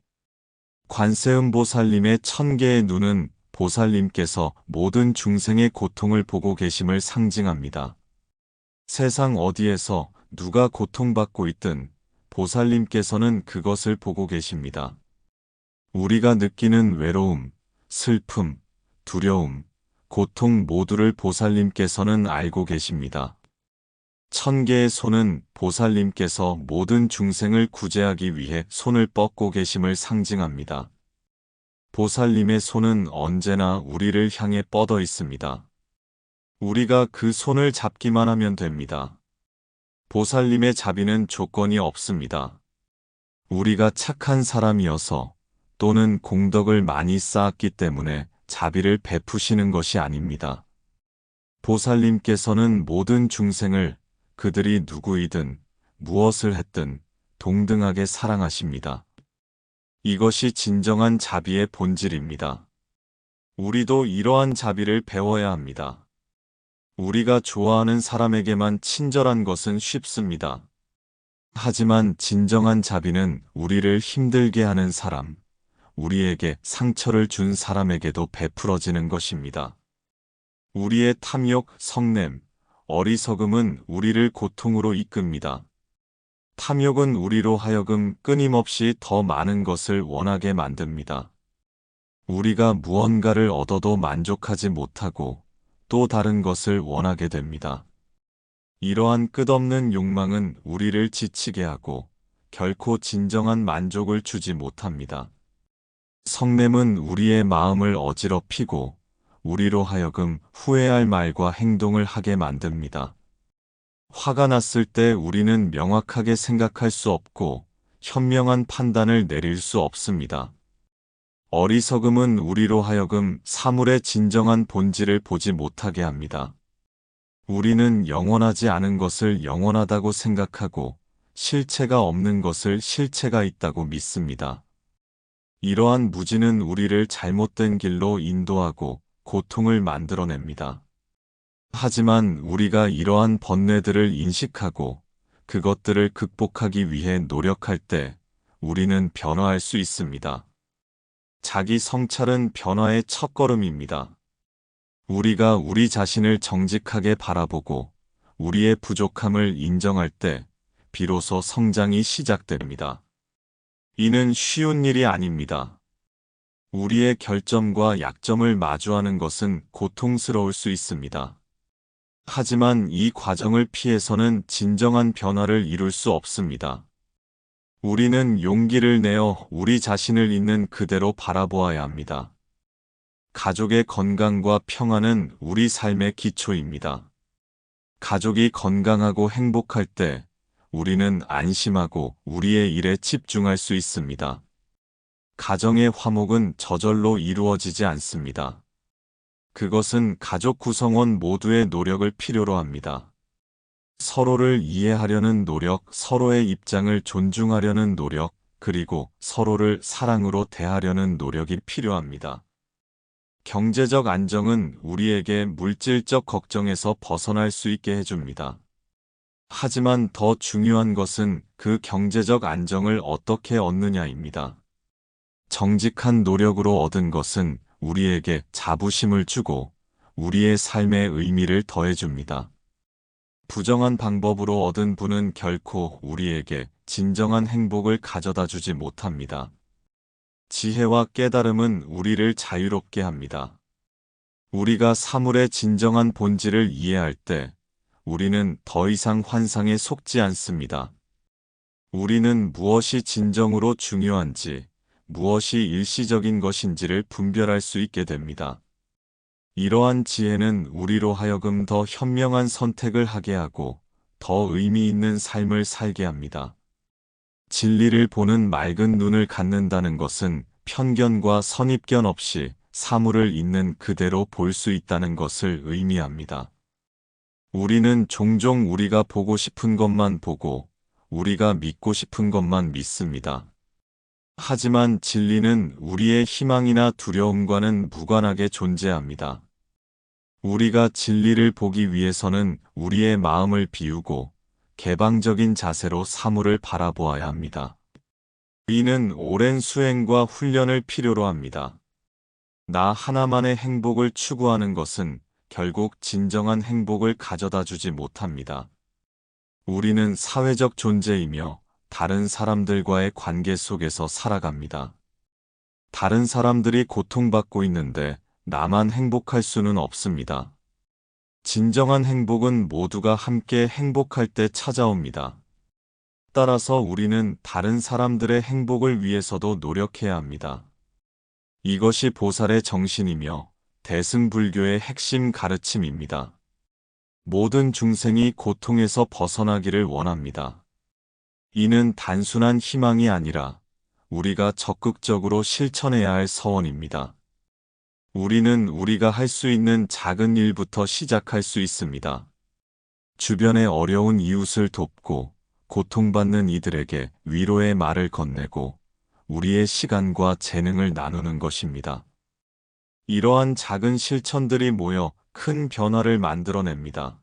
관세음보살님의 1000개의 눈은 보살님께서 모든 중생의 고통을 보고 계심을 상징합니다. 세상 어디에서 누가 고통받고 있든 보살님께서는 그것을 보고 계십니다. 우리가 느끼는 외로움, 슬픔, 두려움, 고통 모두를 보살님께서는 알고 계십니다. 1000개의 손은 보살님께서 모든 중생을 구제하기 위해 손을 뻗고 계심을 상징합니다. 보살님의 손은 언제나 우리를 향해 뻗어 있습니다. 우리가 그 손을 잡기만 하면 됩니다. 보살님의 자비는 조건이 없습니다. 우리가 착한 사람이어서 또는 공덕을 많이 쌓았기 때문에 자비를 베푸시는 것이 아닙니다. 보살님께서는 모든 중생을 그들이 누구이든 무엇을 했든 동등하게 사랑하십니다. 이것이 진정한 자비의 본질입니다. 우리도 이러한 자비를 배워야 합니다. 우리가 좋아하는 사람에게만 친절한 것은 쉽습니다. 하지만 진정한 자비는 우리를 힘들게 하는 사람, 우리에게 상처를 준 사람에게도 베풀어지는 것입니다. 우리의 탐욕, 성냄, 어리석음은 우리를 고통으로 이끕니다. 탐욕은 우리로 하여금 끊임없이 더 많은 것을 원하게 만듭니다. 우리가 무언가를 얻어도 만족하지 못하고 또 다른 것을 원하게 됩니다. 이러한 끝없는 욕망은 우리를 지치게 하고 결코 진정한 만족을 주지 못합니다. 성냄은 우리의 마음을 어지럽히고 우리로 하여금 후회할 말과 행동을 하게 만듭니다. 화가 났을 때 우리는 명확하게 생각할 수 없고 현명한 판단을 내릴 수 없습니다. 어리석음은 우리로 하여금 사물의 진정한 본질을 보지 못하게 합니다. 우리는 영원하지 않은 것을 영원하다고 생각하고 실체가 없는 것을 실체가 있다고 믿습니다. 이러한 무지는 우리를 잘못된 길로 인도하고 고통을 만들어냅니다. 하지만 우리가 이러한 번뇌들을 인식하고 그것들을 극복하기 위해 노력할 때 우리는 변화할 수 있습니다. 자기 성찰은 변화의 첫걸음입니다. 우리가 우리 자신을 정직하게 바라보고 우리의 부족함을 인정할 때 비로소 성장이 시작됩니다. 이는 쉬운 일이 아닙니다. 우리의 결점과 약점을 마주하는 것은 고통스러울 수 있습니다. 하지만 이 과정을 피해서는 진정한 변화를 이룰 수 없습니다. 우리는 용기를 내어 우리 자신을 있는 그대로 바라보아야 합니다. 가족의 건강과 평안은 우리 삶의 기초입니다. 가족이 건강하고 행복할 때 우리는 안심하고 우리의 일에 집중할 수 있습니다. 가정의 화목은 저절로 이루어지지 않습니다. 그것은 가족 구성원 모두의 노력을 필요로 합니다. 서로를 이해하려는 노력, 서로의 입장을 존중하려는 노력, 그리고 서로를 사랑으로 대하려는 노력이 필요합니다. 경제적 안정은 우리에게 물질적 걱정에서 벗어날 수 있게 해줍니다. 하지만 더 중요한 것은 그 경제적 안정을 어떻게 얻느냐입니다. 정직한 노력으로 얻은 것은 우리에게 자부심을 주고 우리의 삶의 의미를 더해줍니다. 부정한 방법으로 얻은 부는 결코 우리에게 진정한 행복을 가져다 주지 못합니다. 지혜와 깨달음은 우리를 자유롭게 합니다. 우리가 사물의 진정한 본질을 이해할 때 우리는 더 이상 환상에 속지 않습니다. 우리는 무엇이 진정으로 중요한지, 무엇이 일시적인 것인지를 분별할 수 있게 됩니다. 이러한 지혜는 우리로 하여금 더 현명한 선택을 하게 하고 더 의미 있는 삶을 살게 합니다. 진리를 보는 맑은 눈을 갖는다는 것은 편견과 선입견 없이 사물을 있는 그대로 볼 수 있다는 것을 의미합니다. 우리는 종종 우리가 보고 싶은 것만 보고 우리가 믿고 싶은 것만 믿습니다. 하지만 진리는 우리의 희망이나 두려움과는 무관하게 존재합니다. 우리가 진리를 보기 위해서는 우리의 마음을 비우고 개방적인 자세로 사물을 바라보아야 합니다. 이는 오랜 수행과 훈련을 필요로 합니다. 나 하나만의 행복을 추구하는 것은 결국 진정한 행복을 가져다 주지 못합니다. 우리는 사회적 존재이며 다른 사람들과의 관계 속에서 살아갑니다. 다른 사람들이 고통받고 있는데 나만 행복할 수는 없습니다. 진정한 행복은 모두가 함께 행복할 때 찾아옵니다. 따라서 우리는 다른 사람들의 행복을 위해서도 노력해야 합니다. 이것이 보살의 정신이며 대승불교의 핵심 가르침입니다. 모든 중생이 고통에서 벗어나기를 원합니다. 이는 단순한 희망이 아니라 우리가 적극적으로 실천해야 할 서원입니다. 우리는 우리가 할 수 있는 작은 일부터 시작할 수 있습니다. 주변에 어려운 이웃을 돕고 고통받는 이들에게 위로의 말을 건네고 우리의 시간과 재능을 나누는 것입니다. 이러한 작은 실천들이 모여 큰 변화를 만들어냅니다.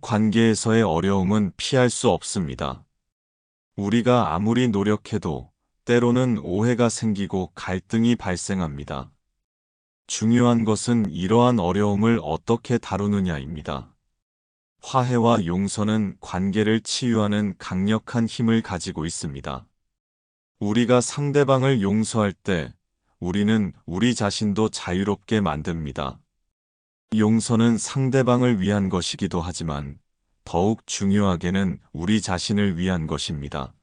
관계에서의 어려움은 피할 수 없습니다. 우리가 아무리 노력해도 때로는 오해가 생기고 갈등이 발생합니다. 중요한 것은 이러한 어려움을 어떻게 다루느냐입니다. 화해와 용서는 관계를 치유하는 강력한 힘을 가지고 있습니다. 우리가 상대방을 용서할 때 우리는 우리 자신도 자유롭게 만듭니다. 용서는 상대방을 위한 것이기도 하지만 더욱 중요하게는 우리 자신을 위한 것입니다.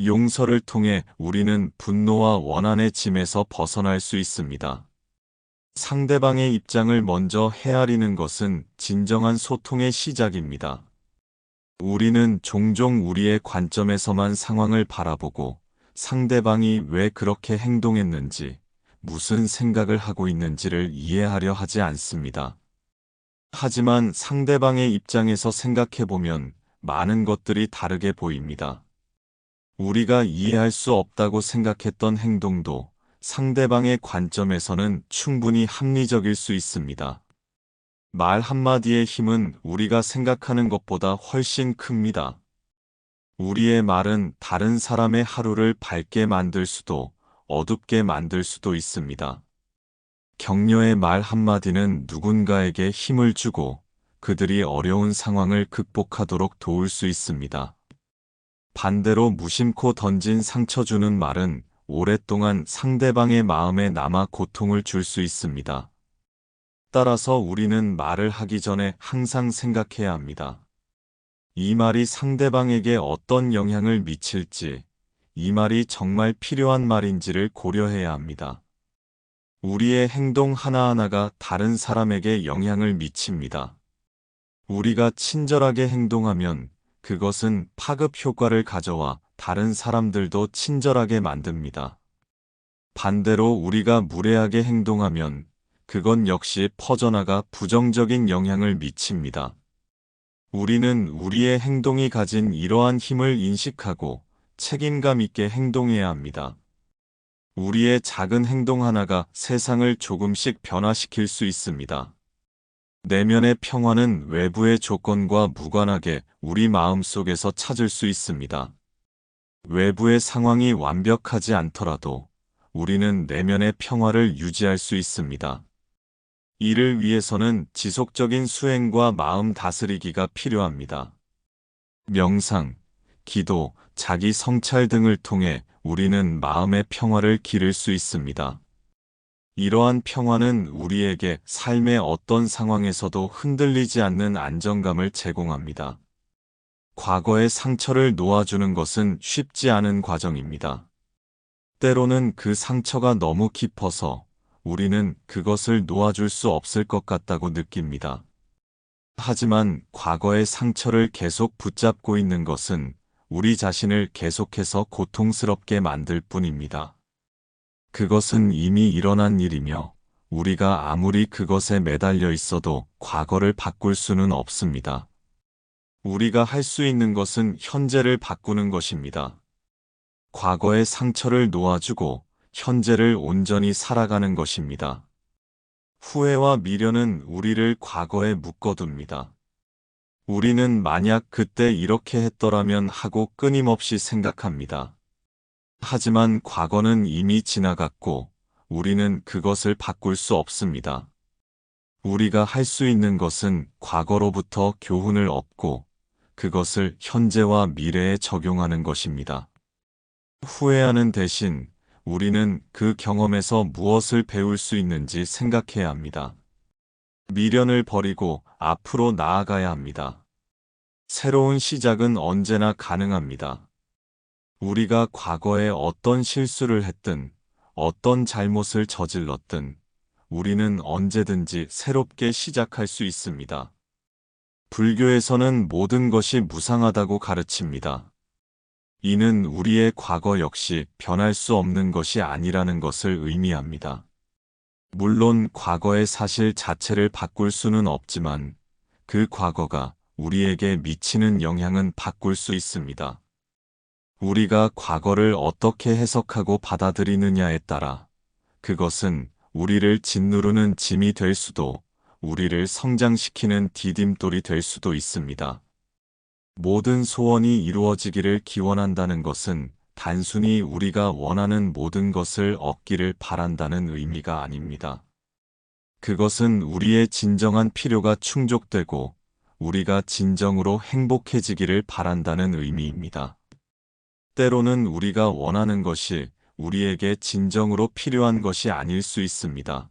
용서를 통해 우리는 분노와 원한의 짐에서 벗어날 수 있습니다. 상대방의 입장을 먼저 헤아리는 것은 진정한 소통의 시작입니다. 우리는 종종 우리의 관점에서만 상황을 바라보고 상대방이 왜 그렇게 행동했는지, 무슨 생각을 하고 있는지를 이해하려 하지 않습니다. 하지만 상대방의 입장에서 생각해보면 많은 것들이 다르게 보입니다. 우리가 이해할 수 없다고 생각했던 행동도 상대방의 관점에서는 충분히 합리적일 수 있습니다. 말 한마디의 힘은 우리가 생각하는 것보다 훨씬 큽니다. 우리의 말은 다른 사람의 하루를 밝게 만들 수도 어둡게 만들 수도 있습니다. 격려의 말 한마디는 누군가에게 힘을 주고 그들이 어려운 상황을 극복하도록 도울 수 있습니다. 반대로 무심코 던진 상처 주는 말은 오랫동안 상대방의 마음에 남아 고통을 줄 수 있습니다. 따라서 우리는 말을 하기 전에 항상 생각해야 합니다. 이 말이 상대방에게 어떤 영향을 미칠지, 이 말이 정말 필요한 말인지를 고려해야 합니다. 우리의 행동 하나하나가 다른 사람에게 영향을 미칩니다. 우리가 친절하게 행동하면 그것은 파급 효과를 가져와 다른 사람들도 친절하게 만듭니다. 반대로 우리가 무례하게 행동하면 그건 역시 퍼져나가 부정적인 영향을 미칩니다. 우리는 우리의 행동이 가진 이러한 힘을 인식하고 책임감 있게 행동해야 합니다. 우리의 작은 행동 하나가 세상을 조금씩 변화시킬 수 있습니다. 내면의 평화는 외부의 조건과 무관하게 우리 마음속에서 찾을 수 있습니다. 외부의 상황이 완벽하지 않더라도 우리는 내면의 평화를 유지할 수 있습니다. 이를 위해서는 지속적인 수행과 마음 다스리기가 필요합니다. 명상, 기도, 자기 성찰 등을 통해 우리는 마음의 평화를 기를 수 있습니다. 이러한 평화는 우리에게 삶의 어떤 상황에서도 흔들리지 않는 안정감을 제공합니다. 과거의 상처를 놓아주는 것은 쉽지 않은 과정입니다. 때로는 그 상처가 너무 깊어서 우리는 그것을 놓아줄 수 없을 것 같다고 느낍니다. 하지만 과거의 상처를 계속 붙잡고 있는 것은 우리 자신을 계속해서 고통스럽게 만들 뿐입니다. 그것은 이미 일어난 일이며 우리가 아무리 그것에 매달려 있어도 과거를 바꿀 수는 없습니다. 우리가 할 수 있는 것은 현재를 바꾸는 것입니다. 과거의 상처를 놓아주고 현재를 온전히 살아가는 것입니다. 후회와 미련은 우리를 과거에 묶어둡니다. 우리는 만약 그때 이렇게 했더라면 하고 끊임없이 생각합니다. 하지만 과거는 이미 지나갔고 우리는 그것을 바꿀 수 없습니다. 우리가 할 수 있는 것은 과거로부터 교훈을 얻고 그것을 현재와 미래에 적용하는 것입니다. 후회하는 대신 우리는 그 경험에서 무엇을 배울 수 있는지 생각해야 합니다. 미련을 버리고 앞으로 나아가야 합니다. 새로운 시작은 언제나 가능합니다. 우리가 과거에 어떤 실수를 했든, 어떤 잘못을 저질렀든, 우리는 언제든지 새롭게 시작할 수 있습니다. 불교에서는 모든 것이 무상하다고 가르칩니다. 이는 우리의 과거 역시 변할 수 없는 것이 아니라는 것을 의미합니다. 물론 과거의 사실 자체를 바꿀 수는 없지만 그 과거가 우리에게 미치는 영향은 바꿀 수 있습니다. 우리가 과거를 어떻게 해석하고 받아들이느냐에 따라 그것은 우리를 짓누르는 짐이 될 수도 우리를 성장시키는 디딤돌이 될 수도 있습니다. 모든 소원이 이루어지기를 기원한다는 것은 단순히 우리가 원하는 모든 것을 얻기를 바란다는 의미가 아닙니다. 그것은 우리의 진정한 필요가 충족되고 우리가 진정으로 행복해지기를 바란다는 의미입니다. 때로는 우리가 원하는 것이 우리에게 진정으로 필요한 것이 아닐 수 있습니다.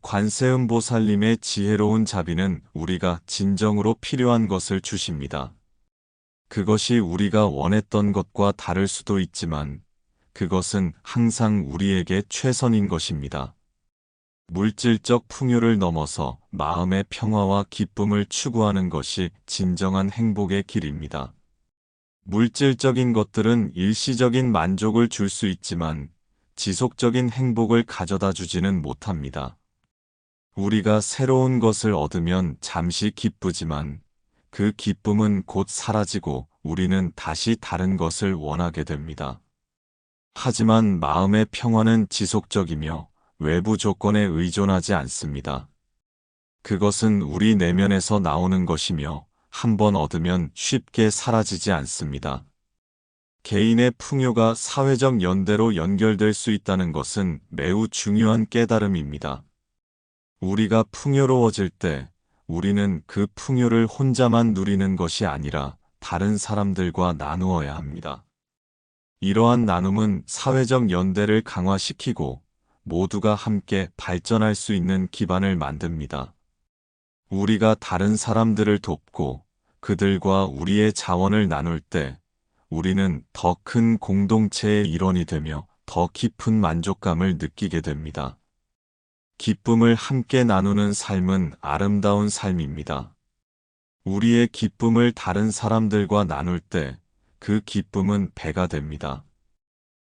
관세음보살님의 지혜로운 자비는 우리가 진정으로 필요한 것을 주십니다. 그것이 우리가 원했던 것과 다를 수도 있지만 그것은 항상 우리에게 최선인 것입니다. 물질적 풍요를 넘어서 마음의 평화와 기쁨을 추구하는 것이 진정한 행복의 길입니다. 물질적인 것들은 일시적인 만족을 줄 수 있지만 지속적인 행복을 가져다 주지는 못합니다. 우리가 새로운 것을 얻으면 잠시 기쁘지만 그 기쁨은 곧 사라지고 우리는 다시 다른 것을 원하게 됩니다. 하지만 마음의 평화는 지속적이며 외부 조건에 의존하지 않습니다. 그것은 우리 내면에서 나오는 것이며 한번 얻으면 쉽게 사라지지 않습니다. 개인의 풍요가 사회적 연대로 연결될 수 있다는 것은 매우 중요한 깨달음입니다. 우리가 풍요로워질 때 우리는 그 풍요를 혼자만 누리는 것이 아니라 다른 사람들과 나누어야 합니다. 이러한 나눔은 사회적 연대를 강화시키고 모두가 함께 발전할 수 있는 기반을 만듭니다. 우리가 다른 사람들을 돕고 그들과 우리의 자원을 나눌 때 우리는 더 큰 공동체의 일원이 되며 더 깊은 만족감을 느끼게 됩니다. 기쁨을 함께 나누는 삶은 아름다운 삶입니다. 우리의 기쁨을 다른 사람들과 나눌 때 그 기쁨은 배가 됩니다.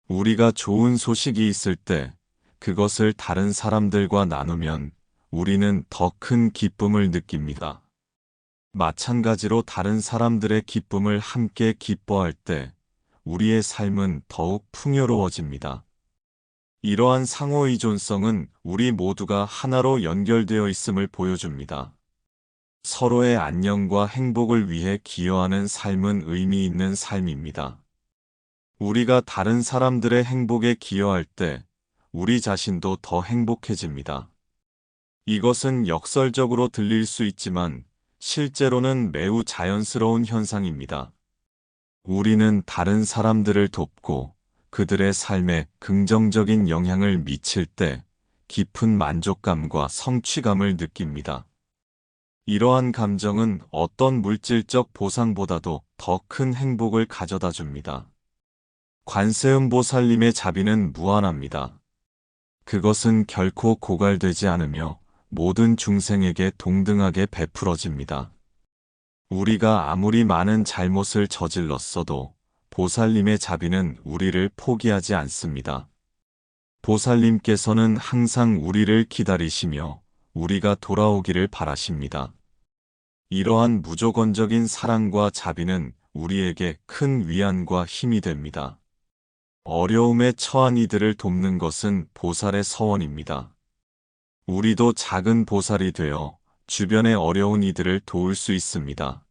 우리가 좋은 소식이 있을 때 그것을 다른 사람들과 나누면 우리는 더 큰 기쁨을 느낍니다. 마찬가지로 다른 사람들의 기쁨을 함께 기뻐할 때 우리의 삶은 더욱 풍요로워집니다. 이러한 상호의존성은 우리 모두가 하나로 연결되어 있음을 보여줍니다. 서로의 안녕과 행복을 위해 기여하는 삶은 의미 있는 삶입니다. 우리가 다른 사람들의 행복에 기여할 때 우리 자신도 더 행복해집니다. 이것은 역설적으로 들릴 수 있지만 실제로는 매우 자연스러운 현상입니다. 우리는 다른 사람들을 돕고 그들의 삶에 긍정적인 영향을 미칠 때 깊은 만족감과 성취감을 느낍니다. 이러한 감정은 어떤 물질적 보상보다도 더 큰 행복을 가져다 줍니다. 관세음보살님의 자비는 무한합니다. 그것은 결코 고갈되지 않으며 모든 중생에게 동등하게 베풀어집니다. 우리가 아무리 많은 잘못을 저질렀어도 보살님의 자비는 우리를 포기하지 않습니다. 보살님께서는 항상 우리를 기다리시며 우리가 돌아오기를 바라십니다. 이러한 무조건적인 사랑과 자비는 우리에게 큰 위안과 힘이 됩니다. 어려움에 처한 이들을 돕는 것은 보살의 서원입니다. 우리도 작은 보살이 되어 주변의 어려운 이들을 도울 수 있습니다.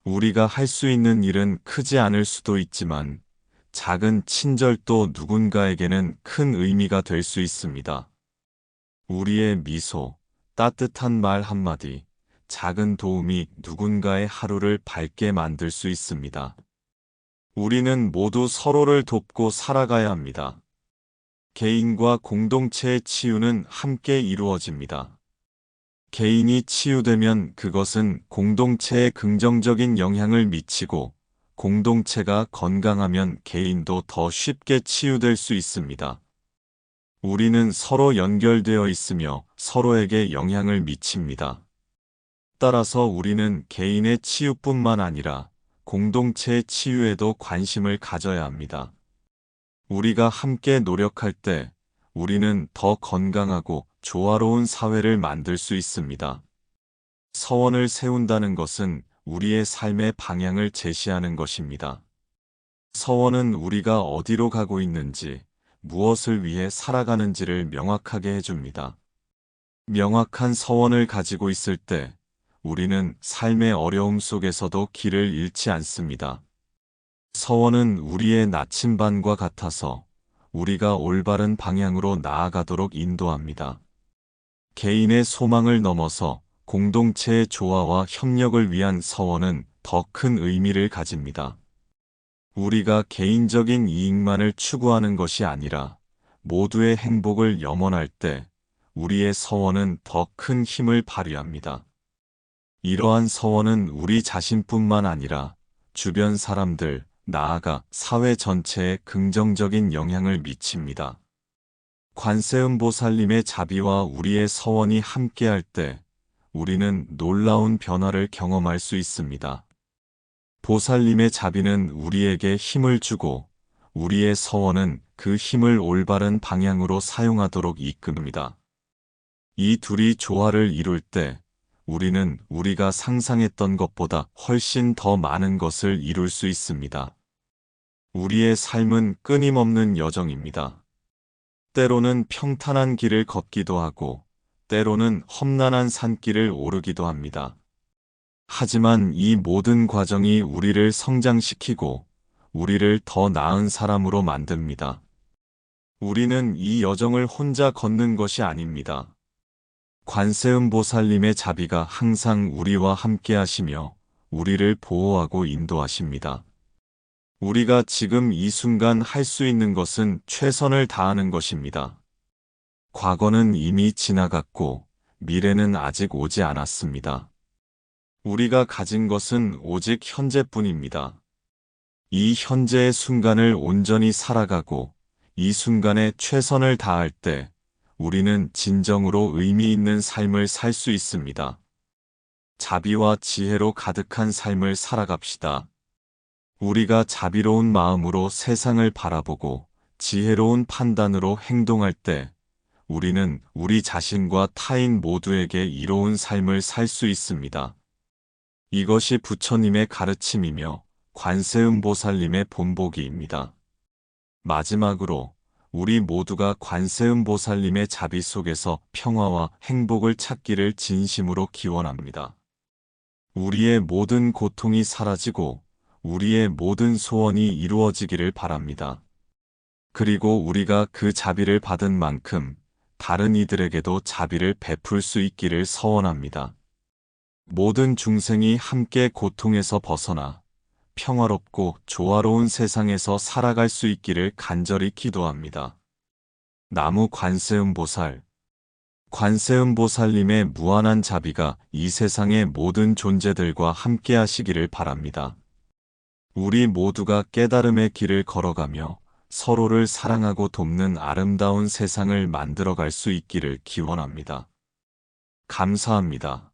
우리가 할 수 있는 일은 크지 않을 수도 있지만 작은 친절도 누군가에게는 큰 의미가 될 수 있습니다. 우리의 미소, 따뜻한 말 한마디, 작은 도움이 누군가의 하루를 밝게 만들 수 있습니다. 우리는 모두 서로를 돕고 살아가야 합니다. 개인과 공동체의 치유는 함께 이루어집니다. 개인이 치유되면 그것은 공동체에 긍정적인 영향을 미치고 공동체가 건강하면 개인도 더 쉽게 치유될 수 있습니다. 우리는 서로 연결되어 있으며 서로에게 영향을 미칩니다. 따라서 우리는 개인의 치유뿐만 아니라 공동체의 치유에도 관심을 가져야 합니다. 우리가 함께 노력할 때 우리는 더 건강하고 조화로운 사회를 만들 수 있습니다. 서원을 세운다는 것은 우리의 삶의 방향을 제시하는 것입니다. 서원은 우리가 어디로 가고 있는지, 무엇을 위해 살아가는지를 명확하게 해줍니다. 명확한 서원을 가지고 있을 때 우리는 삶의 어려움 속에서도 길을 잃지 않습니다. 서원은 우리의 나침반과 같아서 우리가 올바른 방향으로 나아가도록 인도합니다. 개인의 소망을 넘어서 공동체의 조화와 협력을 위한 서원은 더 큰 의미를 가집니다. 우리가 개인적인 이익만을 추구하는 것이 아니라 모두의 행복을 염원할 때 우리의 서원은 더 큰 힘을 발휘합니다. 이러한 서원은 우리 자신뿐만 아니라 주변 사람들, 나아가 사회 전체에 긍정적인 영향을 미칩니다. 관세음보살님의 자비와 우리의 서원이 함께할 때 우리는 놀라운 변화를 경험할 수 있습니다. 보살님의 자비는 우리에게 힘을 주고 우리의 서원은 그 힘을 올바른 방향으로 사용하도록 이끕니다. 이 둘이 조화를 이룰 때 우리는 우리가 상상했던 것보다 훨씬 더 많은 것을 이룰 수 있습니다. 우리의 삶은 끊임없는 여정입니다. 때로는 평탄한 길을 걷기도 하고 때로는 험난한 산길을 오르기도 합니다. 하지만 이 모든 과정이 우리를 성장시키고 우리를 더 나은 사람으로 만듭니다. 우리는 이 여정을 혼자 걷는 것이 아닙니다. 관세음보살님의 자비가 항상 우리와 함께 하시며 우리를 보호하고 인도하십니다. 우리가 지금 이 순간 할 수 있는 것은 최선을 다하는 것입니다. 과거는 이미 지나갔고 미래는 아직 오지 않았습니다. 우리가 가진 것은 오직 현재뿐입니다. 이 현재의 순간을 온전히 살아가고 이 순간에 최선을 다할 때 우리는 진정으로 의미 있는 삶을 살 수 있습니다. 자비와 지혜로 가득한 삶을 살아갑시다. 우리가 자비로운 마음으로 세상을 바라보고 지혜로운 판단으로 행동할 때 우리는 우리 자신과 타인 모두에게 이로운 삶을 살 수 있습니다. 이것이 부처님의 가르침이며 관세음보살님의 본보기입니다. 마지막으로 우리 모두가 관세음보살님의 자비 속에서 평화와 행복을 찾기를 진심으로 기원합니다. 우리의 모든 고통이 사라지고 우리의 모든 소원이 이루어지기를 바랍니다. 그리고 우리가 그 자비를 받은 만큼 다른 이들에게도 자비를 베풀 수 있기를 서원합니다. 모든 중생이 함께 고통에서 벗어나 평화롭고 조화로운 세상에서 살아갈 수 있기를 간절히 기도합니다. 나무 관세음보살. 관세음보살님의 무한한 자비가 이 세상의 모든 존재들과 함께 하시기를 바랍니다. 우리 모두가 깨달음의 길을 걸어가며 서로를 사랑하고 돕는 아름다운 세상을 만들어갈 수 있기를 기원합니다. 감사합니다.